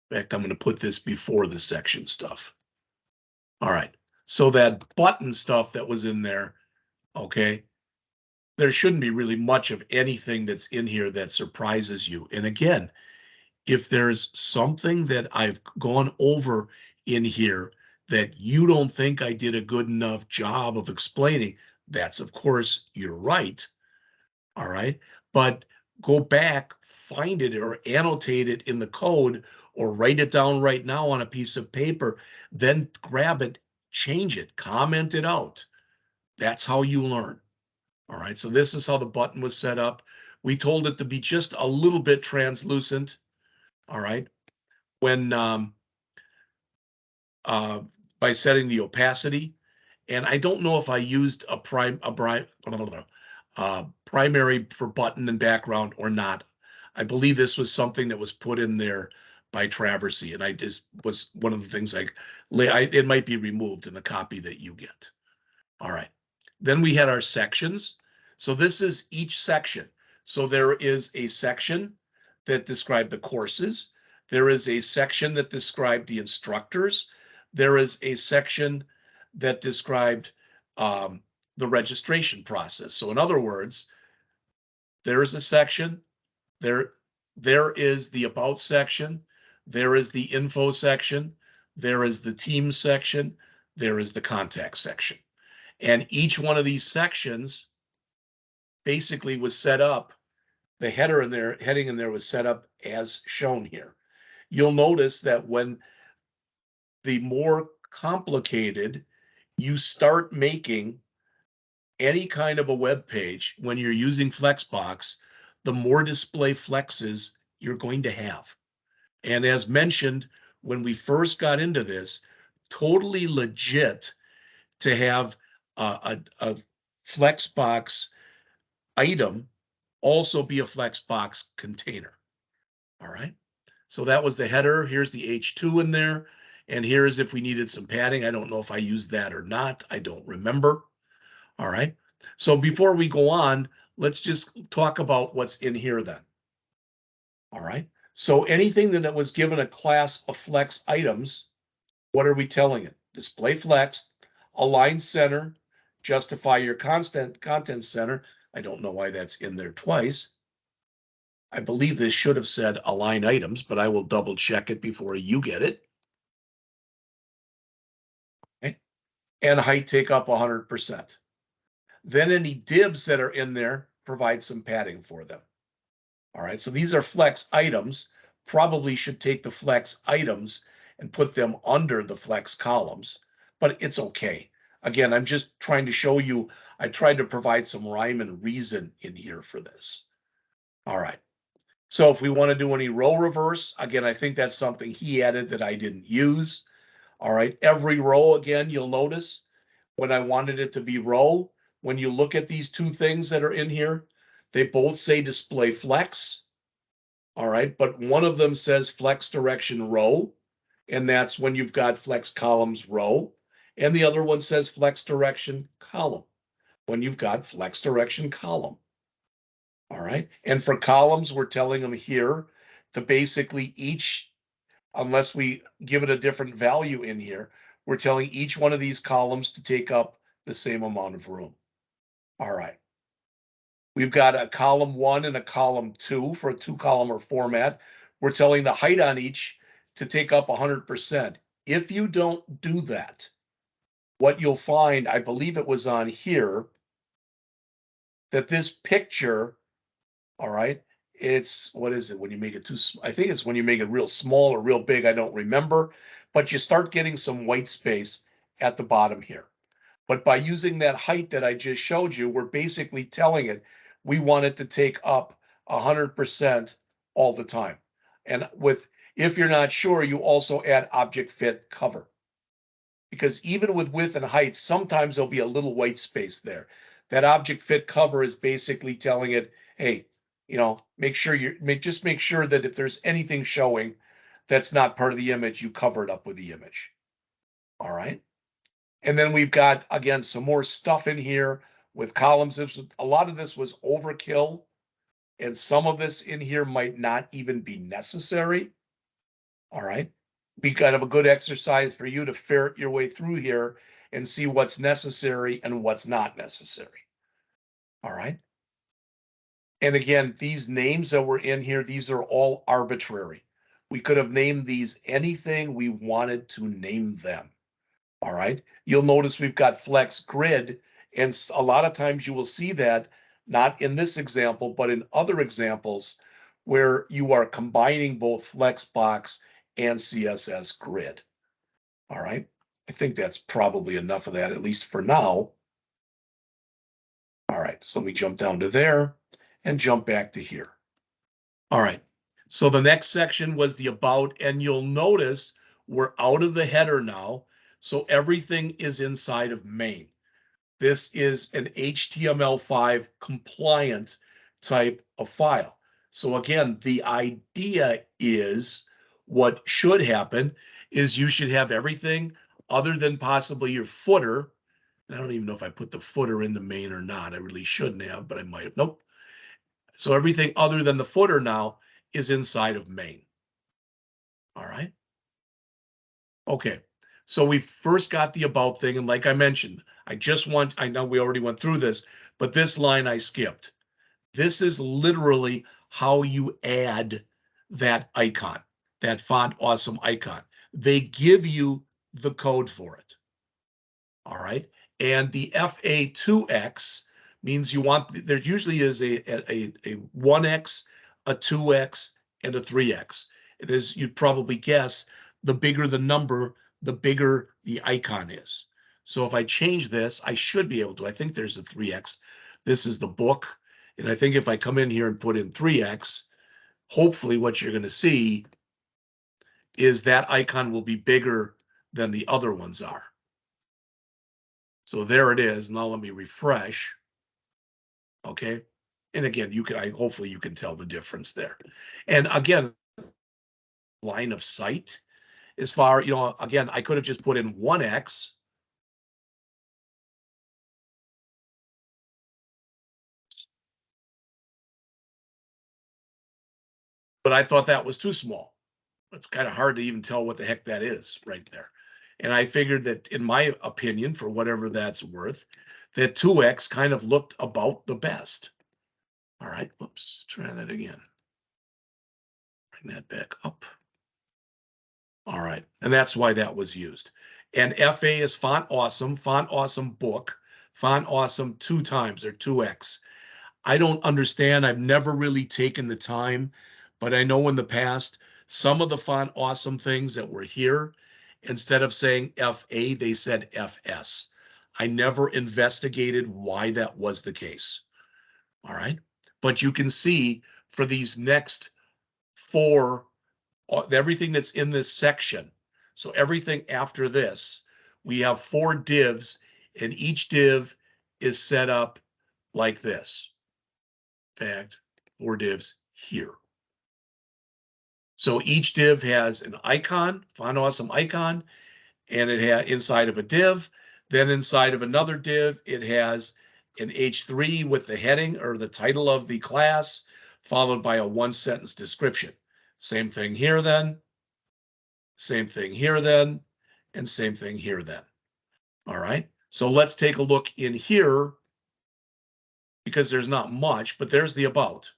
In fact, I'm going to put this before the section stuff. All right, so that button stuff that was in there, okay, there shouldn't be really much of anything that's in here that surprises you. And again, if there's something that I've gone over in here that you don't think I did a good enough job of explaining, that's of course, you're right. All right. But go back, find it or annotate it in the code or write it down right now on a piece of paper, then grab it, change it, comment it out. That's how you learn. All right. So this is how the button was set up. We told it to be just a little bit translucent. All right. When uh, by setting the opacity. And I don't know if I used a primary for button and background or not. I believe this was something that was put in there by Traversy, and I just was one of the things it might be removed in the copy that you get. All right. Then we had our sections. So this is each section. So there is a section that described the courses. There is a section that described the instructors. There is a section that described the registration process. So in other words, there is a section, there is the about section, there is the info section, there is the team section, there is the contact section. And each one of these sections basically was set up, the heading in there was set up as shown here. You'll notice that when the more complicated you start making any kind of a web page, when you're using Flexbox, the more display flexes you're going to have. And as mentioned, when we first got into this, totally legit to have a Flexbox item also be a Flexbox container. All right. So that was the header. Here's the H2 in there. And here's if we needed some padding. I don't know if I used that or not. I don't remember. All right. So before we go on, let's just talk about what's in here then. All right. So anything that was given a class of flex items, what are we telling it? Display flex, align center, justify your content center. I don't know why that's in there twice. I believe this should have said align items, but I will double check it before you get it. Okay. And height take up 100%. Then any divs that are in there, provide some padding for them. All right, so these are flex items. Probably should take the flex items and put them under the flex columns, but it's okay. Again, I'm just trying to show you, I tried to provide some rhyme and reason in here for this. All right. So if we want to do any row reverse, again, I think that's something he added that I didn't use. All right. Every row, again, you'll notice when I wanted it to be row, when you look at these two things that are in here, they both say display flex. All right. But one of them says flex direction row. And that's when you've got flex columns row. And the other one says flex direction column when you've got flex direction column. All right. And for columns, we're telling them here to basically each, unless we give it a different value in here, we're telling each one of these columns to take up the same amount of room. All right. We've got a column 1 and a column 2 for a 2-column format. We're telling the height on each to take up 100%. If you don't do that, what you'll find, I believe it was on here, that this picture, all right, it's, what is it when you make it too, I think it's when you make it real small or real big, I don't remember, but you start getting some white space at the bottom here. But by using that height that I just showed you, we're basically telling it we want it to take up 100% all the time. And if you're not sure, you also add object fit cover. Because even with width and height, sometimes there'll be a little white space there. That object fit cover is basically telling it, hey, make sure just make sure that if there's anything showing that's not part of the image, you cover it up with the image. All right. And then we've got, again, some more stuff in here with columns. A lot of this was overkill, and some of this in here might not even be necessary. All right. We kind of a good exercise for you to ferret your way through here and see what's necessary and what's not necessary. All right. And again, these names that were in here, these are all arbitrary. We could have named these anything we wanted to name them. All right. You'll notice we've got flex grid, and a lot of times you will see that not in this example, but in other examples where you are combining both Flexbox and CSS grid. All right. I think that's probably enough of that, at least for now. All right. So let me jump down to there and jump back to here. All right. So the next section was the about, and you'll notice we're out of the header now. So everything is inside of main. This is an HTML5 compliant type of file. So again, the idea is what should happen is you should have everything other than possibly your footer. I don't even know if I put the footer in the main or not. I really shouldn't have, but I might have. Nope. So everything other than the footer now is inside of main. All right. Okay. So we first got the about thing. And like I mentioned, I know we already went through this, but this line I skipped. This is literally how you add that icon, that font awesome icon. They give you the code for it. All right. And the FA2X means you want, there usually is a 1X, a 2X, and a 3X. It is, you'd probably guess, the bigger the number, the bigger the icon is. So if I change this, I should be able to. I think there's a 3X. This is the book. And I think if I come in here and put in 3X, hopefully what you're going to see is that icon will be bigger than the other ones are. So there it is. Now let me refresh. Okay. And again, hopefully you can tell the difference there. And again, line of sight as far, again, I could have just put in 1X. But I thought that was too small. It's kind of hard to even tell what the heck that is right there. And I figured that, in my opinion, for whatever that's worth, that 2X kind of looked about the best. All right, whoops, try that again. Bring that back up. All right, and that's why that was used. And FA is font awesome book, font awesome 2 times or 2X. I don't understand. I've never really taken the time, but I know in the past, some of the font awesome things that were here, instead of saying FA, they said FS. I never investigated why that was the case. All right. But you can see for these next 4, everything that's in this section. So everything after this, we have 4 divs, and each div is set up like this. In fact, 4 divs here. So each div has an icon, font awesome icon, and it has inside of a div. Then inside of another div, it has an H3 with the heading or the title of the class, followed by a 1-sentence description. Same thing here then, same thing here then, and same thing here then. All right. So let's take a look in here, because there's not much, but there's the about.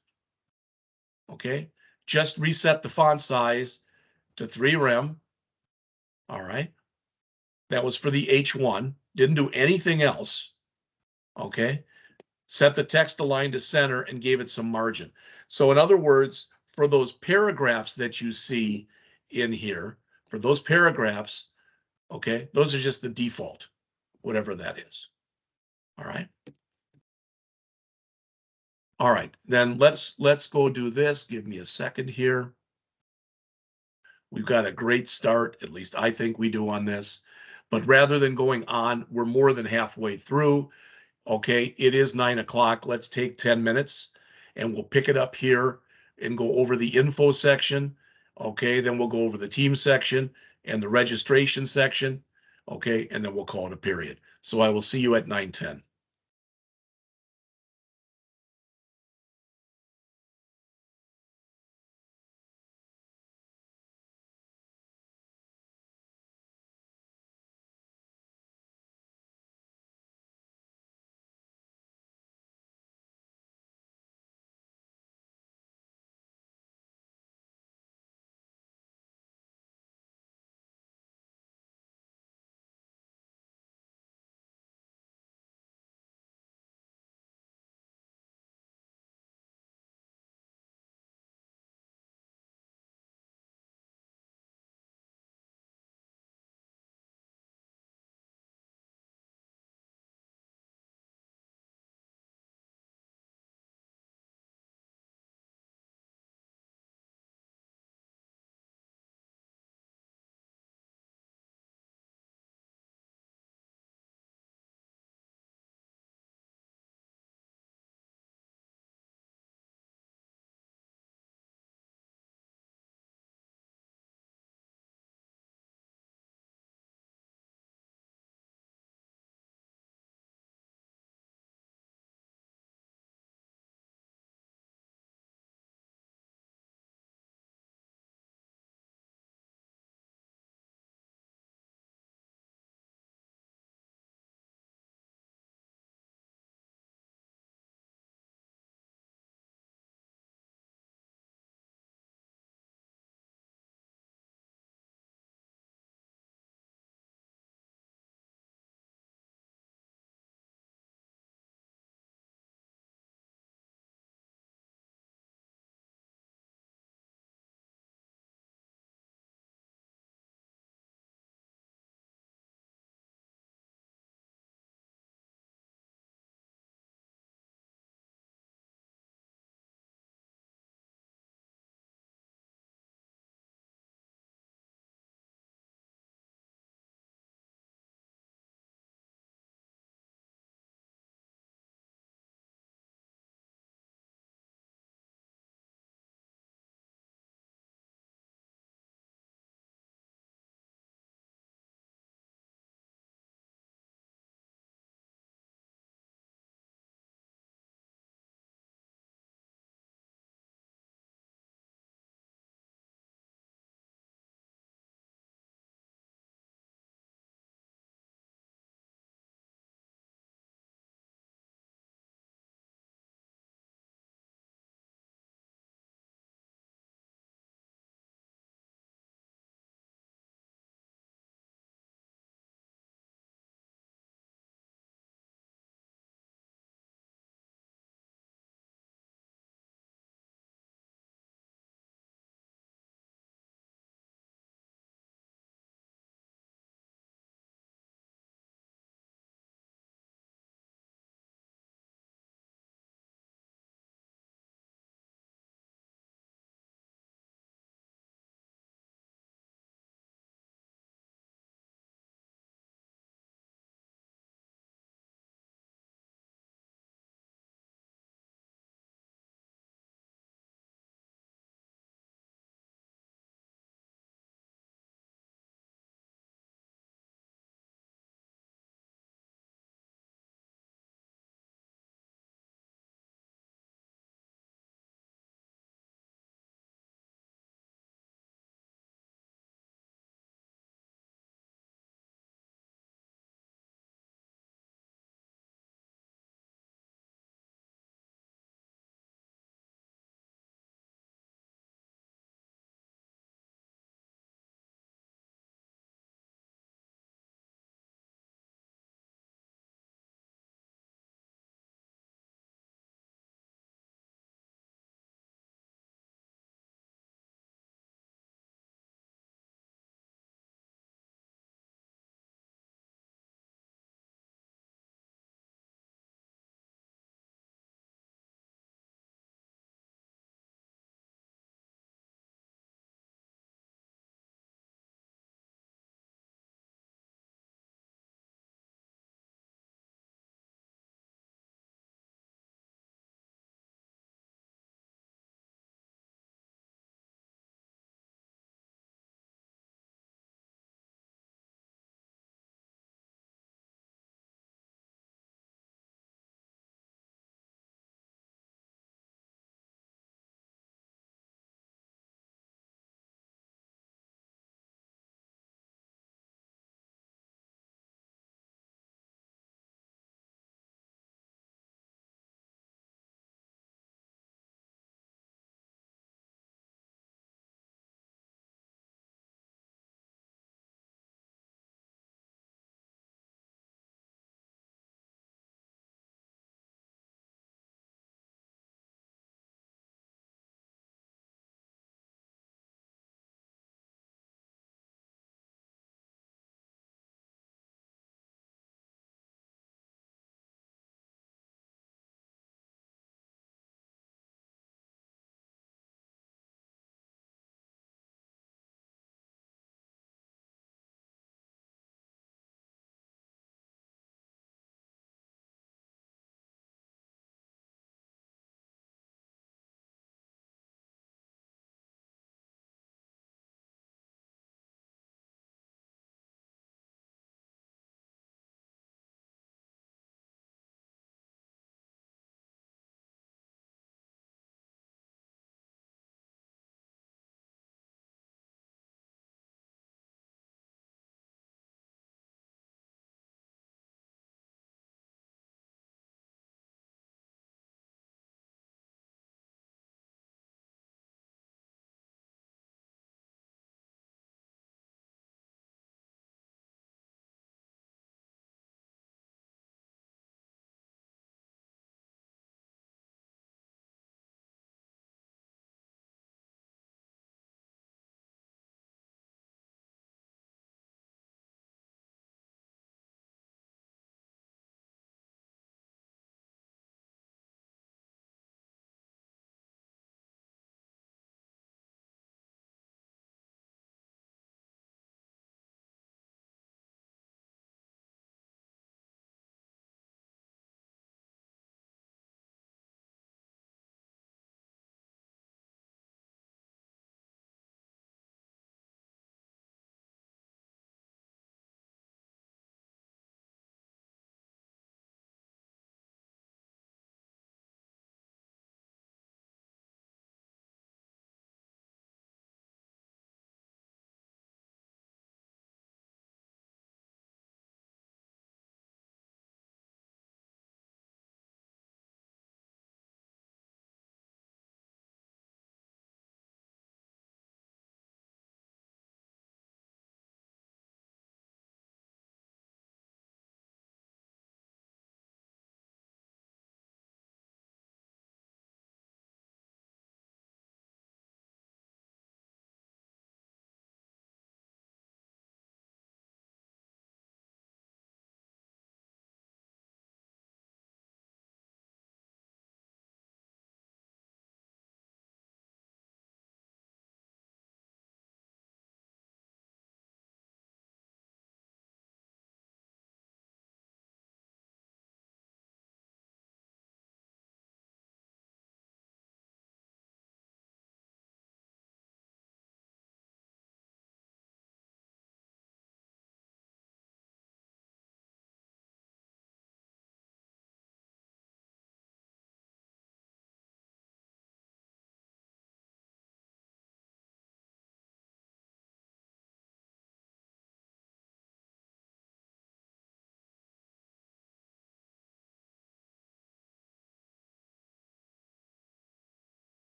Okay. Just reset the font size to 3 rem. All right. That was for the H1. Didn't do anything else. Okay. Set the text align to center and gave it some margin. So in other words, for those paragraphs that you see in here, for those paragraphs, okay, those are just the default, whatever that is. All right. All right, then let's go do this. Give me a second here. We've got a great start, at least I think we do on this. But rather than going on, we're more than halfway through. Okay, it is 9 o'clock. Let's take 10 minutes and we'll pick it up here and go over the info section. Okay, then we'll go over the team section and the registration section. Okay, and then we'll call it a period. So I will see you at 9:10.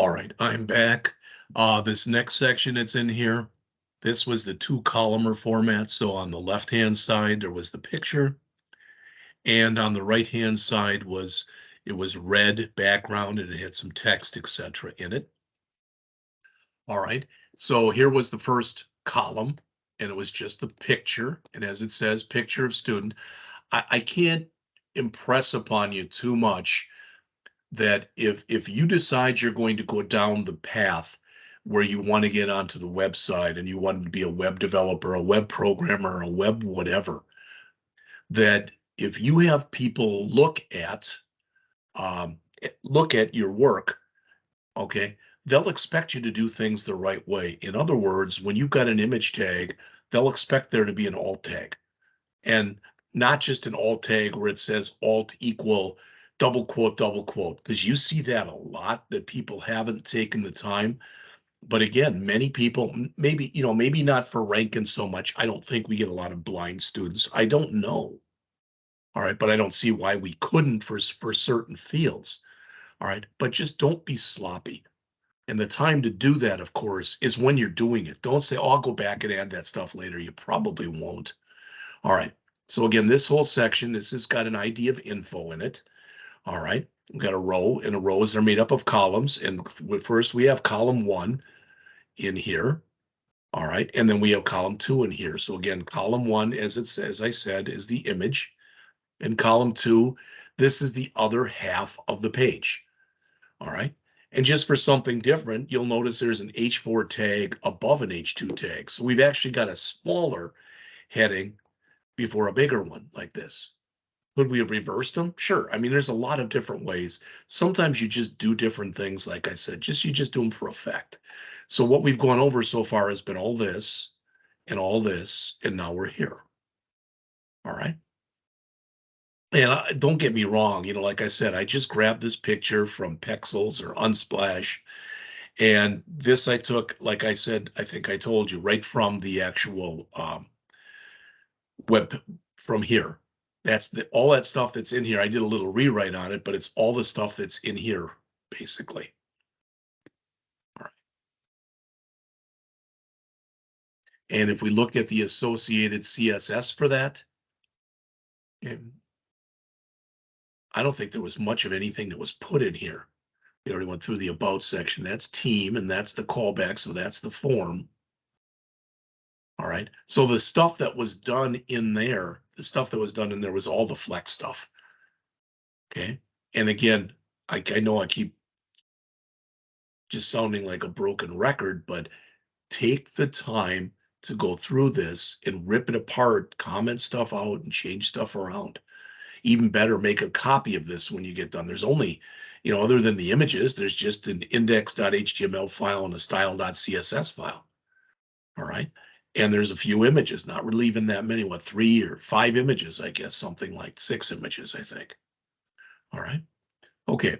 All right, I'm back. This next section that's in here, this was the two columnar format. So on the left-hand side, there was the picture, and on the right-hand side it was red background and it had some text, etc. in it. All right, so here was the first column, and it was just the picture. And as it says, picture of student. I can't impress upon you too much that if you decide you're going to go down the path where you want to get onto the website and you want to be a web developer, a web programmer, a web whatever, that if you have people look at your work, okay, they'll expect you to do things the right way. In other words, when you've got an image tag, they'll expect there to be an alt tag, and not just an alt tag where it says alt equal double quote, because you see that a lot, that people haven't taken the time. But again, many people, maybe, maybe not for ranking so much. I don't think we get a lot of blind students. I don't know. All right, but I don't see why we couldn't for certain fields. All right, but just don't be sloppy. And the time to do that, of course, is when you're doing it. Don't say, oh, I'll go back and add that stuff later. You probably won't. All right. So again, this whole section, this has got an ID of info in it. All right. We've got a row, and the rows are made up of columns. And first we have column 1 in here. All right. And then we have column 2 in here. So again, column 1, as it says, I said, is the image. And column 2, this is the other half of the page. All right. And just for something different, you'll notice there's an H4 tag above an H2 tag. So we've actually got a smaller heading before a bigger one like this. Could we have reversed them? Sure. I mean, there's a lot of different ways. Sometimes you just do different things, like I said, you just do them for effect. So what we've gone over so far has been all this, and now we're here. All right. And don't get me wrong, like I said, I just grabbed this picture from Pexels or Unsplash, and this I took, like I said, I think I told you, right from the actual web from here. That's all that stuff that's in here. I did a little rewrite on it, but it's all the stuff that's in here, basically. All right. And if we look at the associated CSS for that, I don't think there was much of anything that was put in here. We already went through the about section. That's team, and that's the callback, so that's the form. All right. So the stuff that was done in there, was all the Flex stuff. Okay. And again, I know I keep just sounding like a broken record, but take the time to go through this and rip it apart, comment stuff out, and change stuff around. Even better, make a copy of this when you get done. There's only, other than the images, there's just an index.html file and a style.css file. All right. And there's a few images, not really even that many, 3 or 5 images, I guess, something like 6 images, I think. All right. Okay.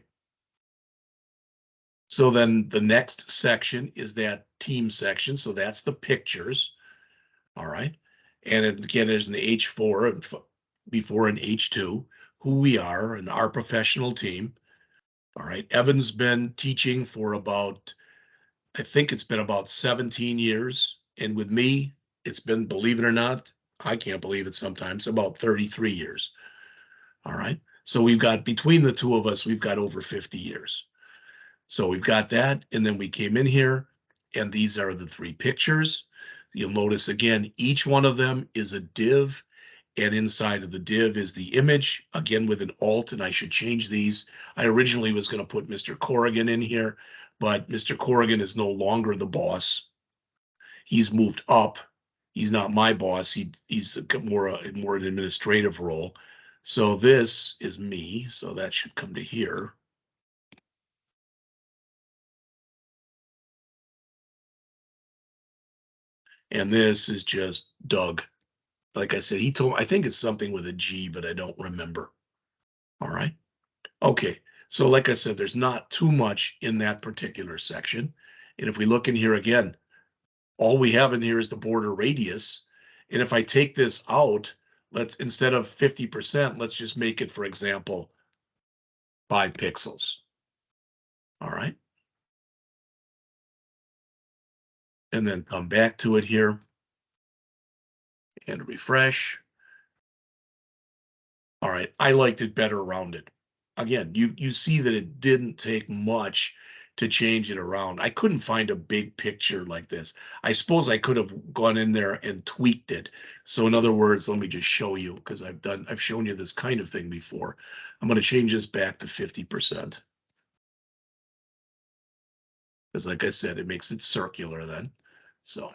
So then the next section is that team section. So that's the pictures. All right. And again, there's an H4 and before an H2, who we are and our professional team. All right. Evan's been teaching for I think it's been about 17 years. And with me, it's been, believe it or not, I can't believe it sometimes, about 33 years. All right. So we've got, between the two of us, we've got over 50 years. So we've got that. And then we came in here, and these are the 3 pictures. You'll notice again, each one of them is a div, and inside of the div is the image, again with an alt, and I should change these. I originally was going to put Mr. Corrigan in here, but Mr. Corrigan is no longer the boss. He's moved up. He's not my boss. He's more an administrative role. So this is me. So that should come to here. And this is just Doug. Like I said, he told, I think it's something with a G, but I don't remember. All right. Okay. So like I said, there's not too much in that particular section. And if we look in here again, all we have in here is the border radius. And if I take this out, instead of 50%, let's just make it, for example, 5 pixels. All right. and then come back to it here and refresh. All right, I liked it better rounded. Again, you see that it didn't take much to change it around. I couldn't find a big picture like this. I suppose I could have gone in there and tweaked it. So in other words, let me just show you, because I've shown you this kind of thing before. I'm going to change this back to 50%. Because like I said, it makes it circular then. So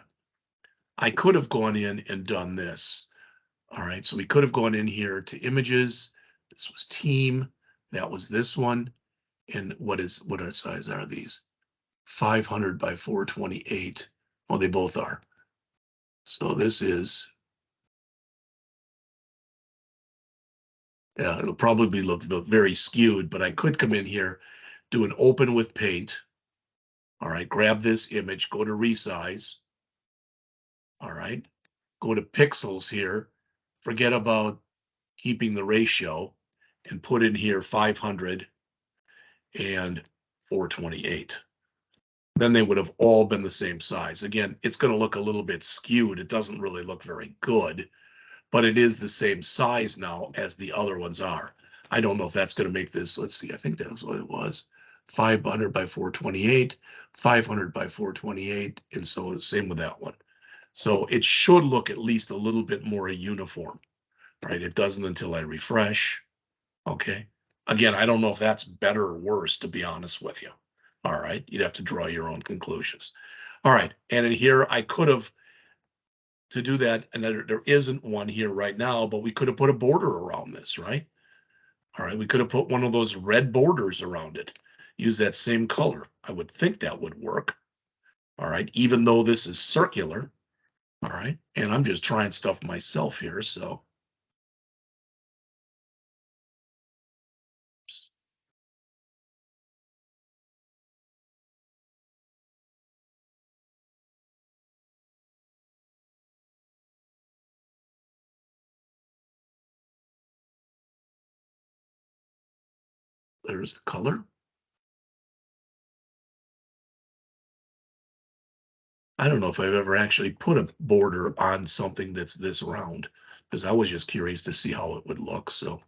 I could have gone in and done this. All right, so we could have gone in here to images. This was team. That was this one. And what size are these? 500 by 428. Well, they both are. So this is, yeah, it'll probably look very skewed, but I could come in here, do an open with paint. All right, grab this image, go to resize. All right, go to pixels here. Forget about keeping the ratio and put in here 500 and 428. Then they would have all been the same size. Again, it's going to look a little bit skewed. It doesn't really look very good, but it is the same size now as the other ones are. I don't know if that's going to make this, let's see, I think that was what it was. 500 by 428, 500 by 428, and so the same with that one. So it should look at least a little bit more uniform, right? It doesn't until I refresh. Okay. Again, I don't know if that's better or worse, to be honest with you. All right. You'd have to draw your own conclusions. All right. And in here, I could have, to do that, and there isn't one here right now, but we could have put a border around this, right? All right. We could have put one of those red borders around it. Use that same color. I would think that would work. All right. Even though this is circular. All right. And I'm just trying stuff myself here. So there's the color. I don't know if I've ever actually put a border on something that's this round, because I was just curious to see how it would look. So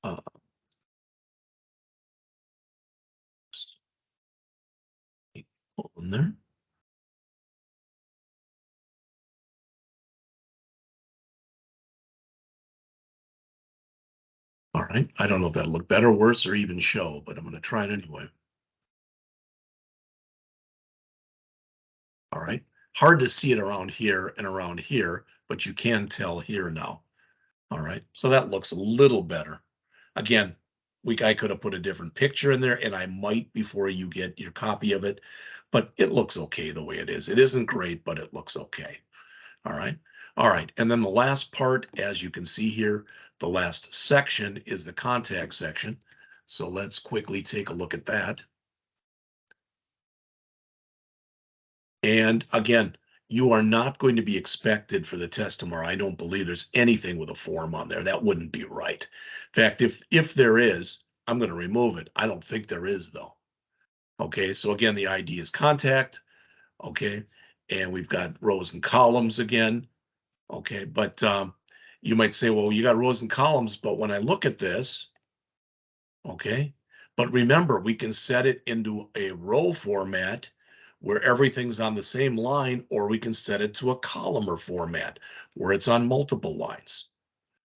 uh, pull in there. All right. I don't know if that'll look better, worse, or even show, but I'm going to try it anyway. All right. Hard to see it around here and around here, but you can tell here now. All right. So that looks a little better. Again, I could have put a different picture in there, and I might before you get your copy of it, but it looks okay the way it is. It isn't great, but it looks okay. All right. All right. And then the last part, as you can see here, the last section is the contact section. So let's quickly take a look at that. And again, you are not going to be expected for the test tomorrow. I don't believe there's anything with a form on there. That wouldn't be right. In fact, if there is, I'm going to remove it. I don't think there is though. Okay. So again, the ID is contact. Okay. And we've got rows and columns again. Okay. But you might say, well, you got rows and columns, but when I look at this, okay, but remember, we can set it into a row format where everything's on the same line, or we can set it to a columnar format where it's on multiple lines.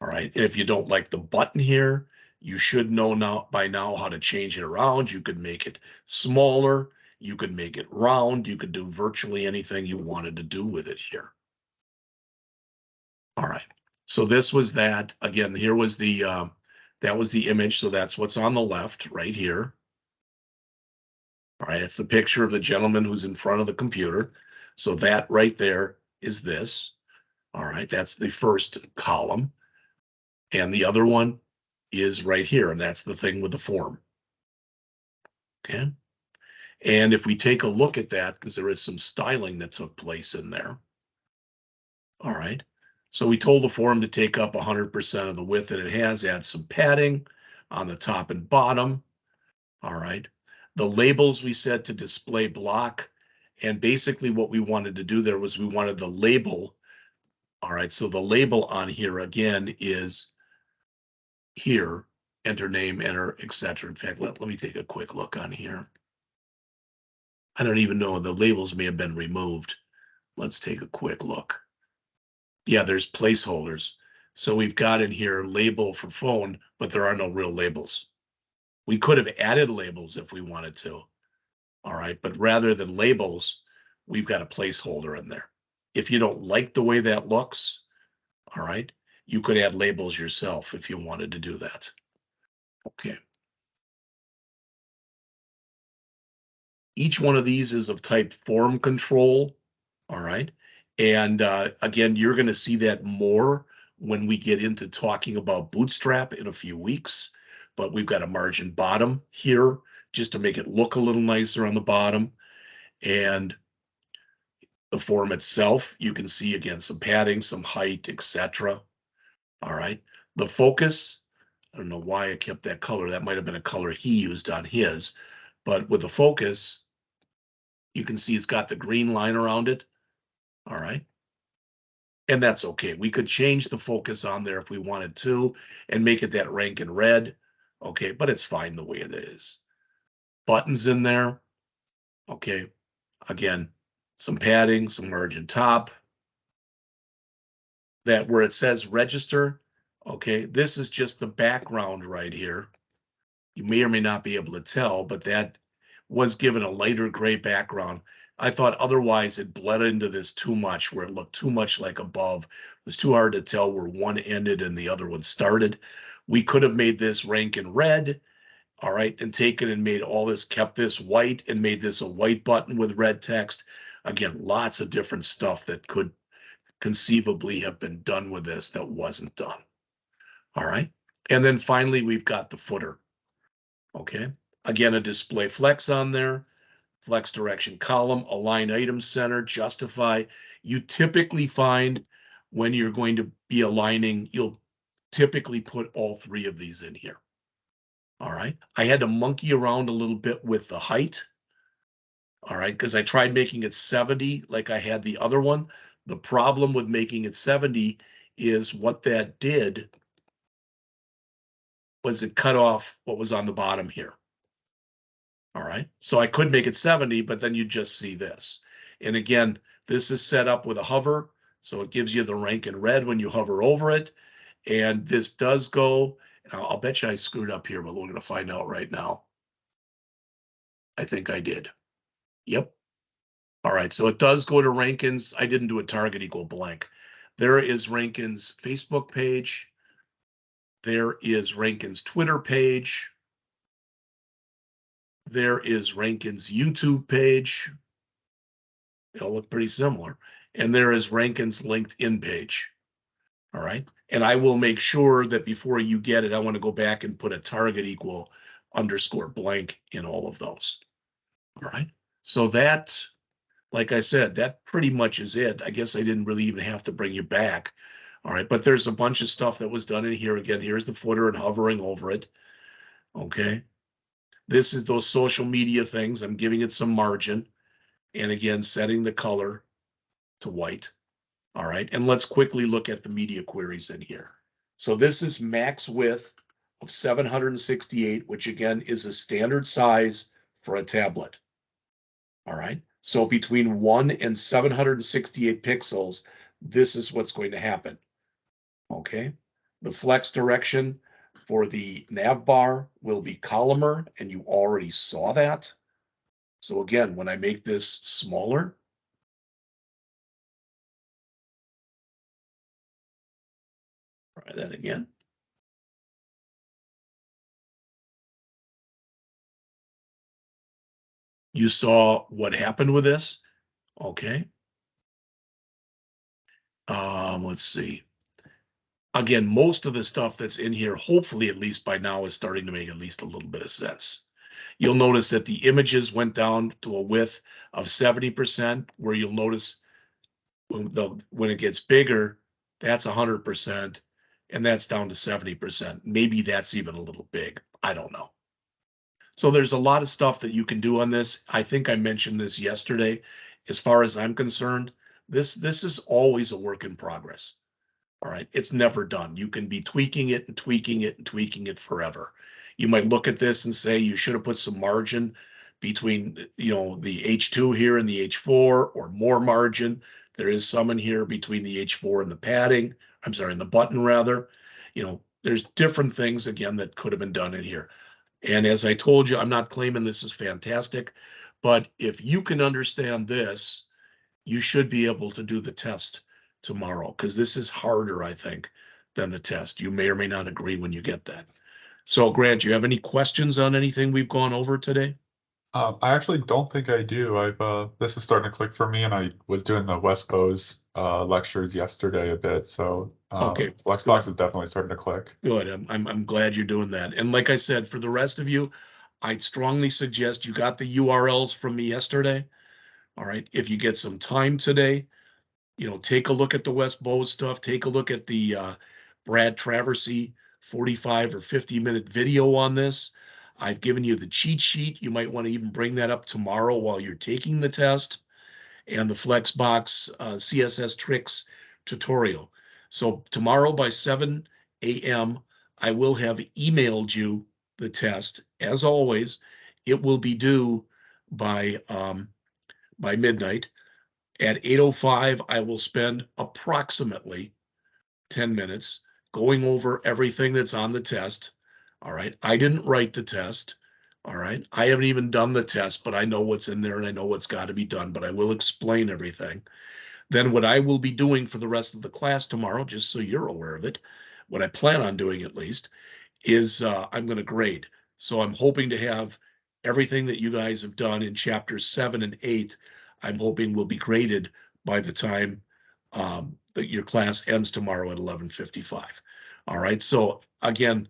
All right. And if you don't like the button here, you should know now by now how to change it around. You could make it smaller. You could make it round. You could do virtually anything you wanted to do with it here. All right. So this was that. Again, here was that was the image. So that's what's on the left right here. All right. It's the picture of the gentleman who's in front of the computer. So that right there is this. All right. That's the first column. And the other one is right here. And that's the thing with the form. Okay. And if we take a look at that, because there is some styling that took place in there. All right. So we told the form to take up 100% of the width that it has, add some padding on the top and bottom. All right. The labels we said to display block. And basically what we wanted to do there was we wanted the label. All right. So the label on here again is here, enter name, enter, etc. In fact, let me take a quick look on here. I don't even know, the labels may have been removed. Let's take a quick look. Yeah, there's placeholders. So we've got in here label for phone, but there are no real labels. We could have added labels if we wanted to. All right, but rather than labels, we've got a placeholder in there. If you don't like the way that looks, all right, you could add labels yourself if you wanted to do that. Okay. Each one of these is of type form control. All right. And again, you're going to see that more when we get into talking about Bootstrap in a few weeks. But we've got a margin bottom here just to make it look a little nicer on the bottom. And the form itself, you can see again some padding, some height, etc. All right. The focus, I don't know why I kept that color. That might have been a color he used on his. But with the focus, you can see it's got the green line around it. All right. And that's okay. We could change the focus on there if we wanted to and make it that rank in red. Okay, but it's fine the way it is. Buttons in there. Okay, again, some padding, some margin top. That where it says register. Okay, this is just the background right here. You may or may not be able to tell, but that was given a lighter gray background. I thought otherwise it bled into this too much, where it looked too much like above. It was too hard to tell where one ended and the other one started. We could have made this rank in red, all right, and taken and made all this, kept this white and made this a white button with red text. Again, lots of different stuff that could conceivably have been done with this that wasn't done. All right. And then finally, we've got the footer. Okay. Again, a display flex on there, flex direction column, align item center, justify. You typically find when you're going to be aligning, you'll typically put all three of these in here. All right. I had to monkey around a little bit with the height. All right. Because I tried making it 70 like I had the other one. The problem with making it 70 is what that did was it cut off what was on the bottom here. All right. So I could make it 70, but then you just see this. And again, this is set up with a hover. So it gives you the rank in red when you hover over it. And this does go, I'll bet you I screwed up here, but we're going to find out right now. I think I did. Yep. All right. So it does go to Rankin's. I didn't do a target equal blank. There is Rankin's Facebook page. There is Rankin's Twitter page. There is Rankin's YouTube page. They all look pretty similar. And there is Rankin's LinkedIn page. All right. And I will make sure that before you get it, I want to go back and put a target equal underscore blank in all of those. All right. So that, like I said, that pretty much is it. I guess I didn't really even have to bring you back. All right. But there's a bunch of stuff that was done in here. Again, here's the footer and hovering over it. Okay. This is those social media things. I'm giving it some margin. And again, setting the color to white. All right, and let's quickly look at the media queries in here. So this is max width of 768, which again is a standard size for a tablet. All right, so between 1 and 768 pixels, this is what's going to happen. Okay, the flex direction for the nav bar will be columnar, and you already saw that. So again, when I make this smaller, try that again. You saw what happened with this. Okay. Let's see. Again, most of the stuff that's in here, hopefully at least by now, is starting to make at least a little bit of sense. You'll notice that the images went down to a width of 70%, where you'll notice When it gets bigger, that's 100%, and that's down to 70%. Maybe that's even a little big. I don't know. So there's a lot of stuff that you can do on this. I think I mentioned this yesterday. As far as I'm concerned, this is always a work in progress. All right. It's never done. You can be tweaking it and tweaking it and tweaking it forever. You might look at this and say you should have put some margin between, the H2 here and the H4, or more margin. There is some in here between the H4 and the padding. I'm sorry, and the button rather. There's different things again that could have been done in here. And as I told you, I'm not claiming this is fantastic, but if you can understand this, you should be able to do the test tomorrow, because this is harder, I think, than the test. You may or may not agree when you get that. So, Grant, do you have any questions on anything we've gone over today? I actually don't think I do. This is starting to click for me, and I was doing the West Bose lectures yesterday a bit, so Okay, Flexbox good, is definitely starting to click. good. I'm glad you're doing that. And like I said, for the rest of you, I'd strongly suggest you got the URLs from me yesterday. All right. If you get some time today, take a look at the West Bose stuff. Take a look at the Brad Traversy 45 or 50-minute video on this. I've given you the cheat sheet. You might want to even bring that up tomorrow while you're taking the test, and the Flexbox CSS tricks tutorial. So tomorrow by 7 a.m., I will have emailed you the test. As always, it will be due by midnight. At 8:05, I will spend approximately 10 minutes going over everything that's on the test. All right. I didn't write the test. All right. I haven't even done the test, but I know what's in there and I know what's got to be done, but I will explain everything. Then what I will be doing for the rest of the class tomorrow, just so you're aware of it, what I plan on doing at least, is I'm going to grade. So I'm hoping to have everything that you guys have done in chapters 7 and 8. I'm hoping will be graded by the time that your class ends tomorrow at 11:55. All right. So again,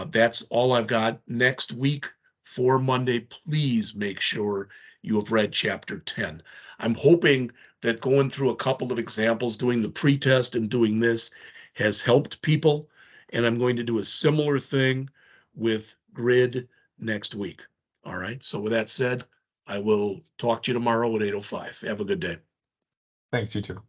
that's all I've got. Next week for Monday, please make sure you have read chapter 10. I'm hoping that going through a couple of examples, doing the pretest and doing this has helped people. And I'm going to do a similar thing with grid next week. All right. So with that said, I will talk to you tomorrow at 8:05. Have a good day. Thanks, you too.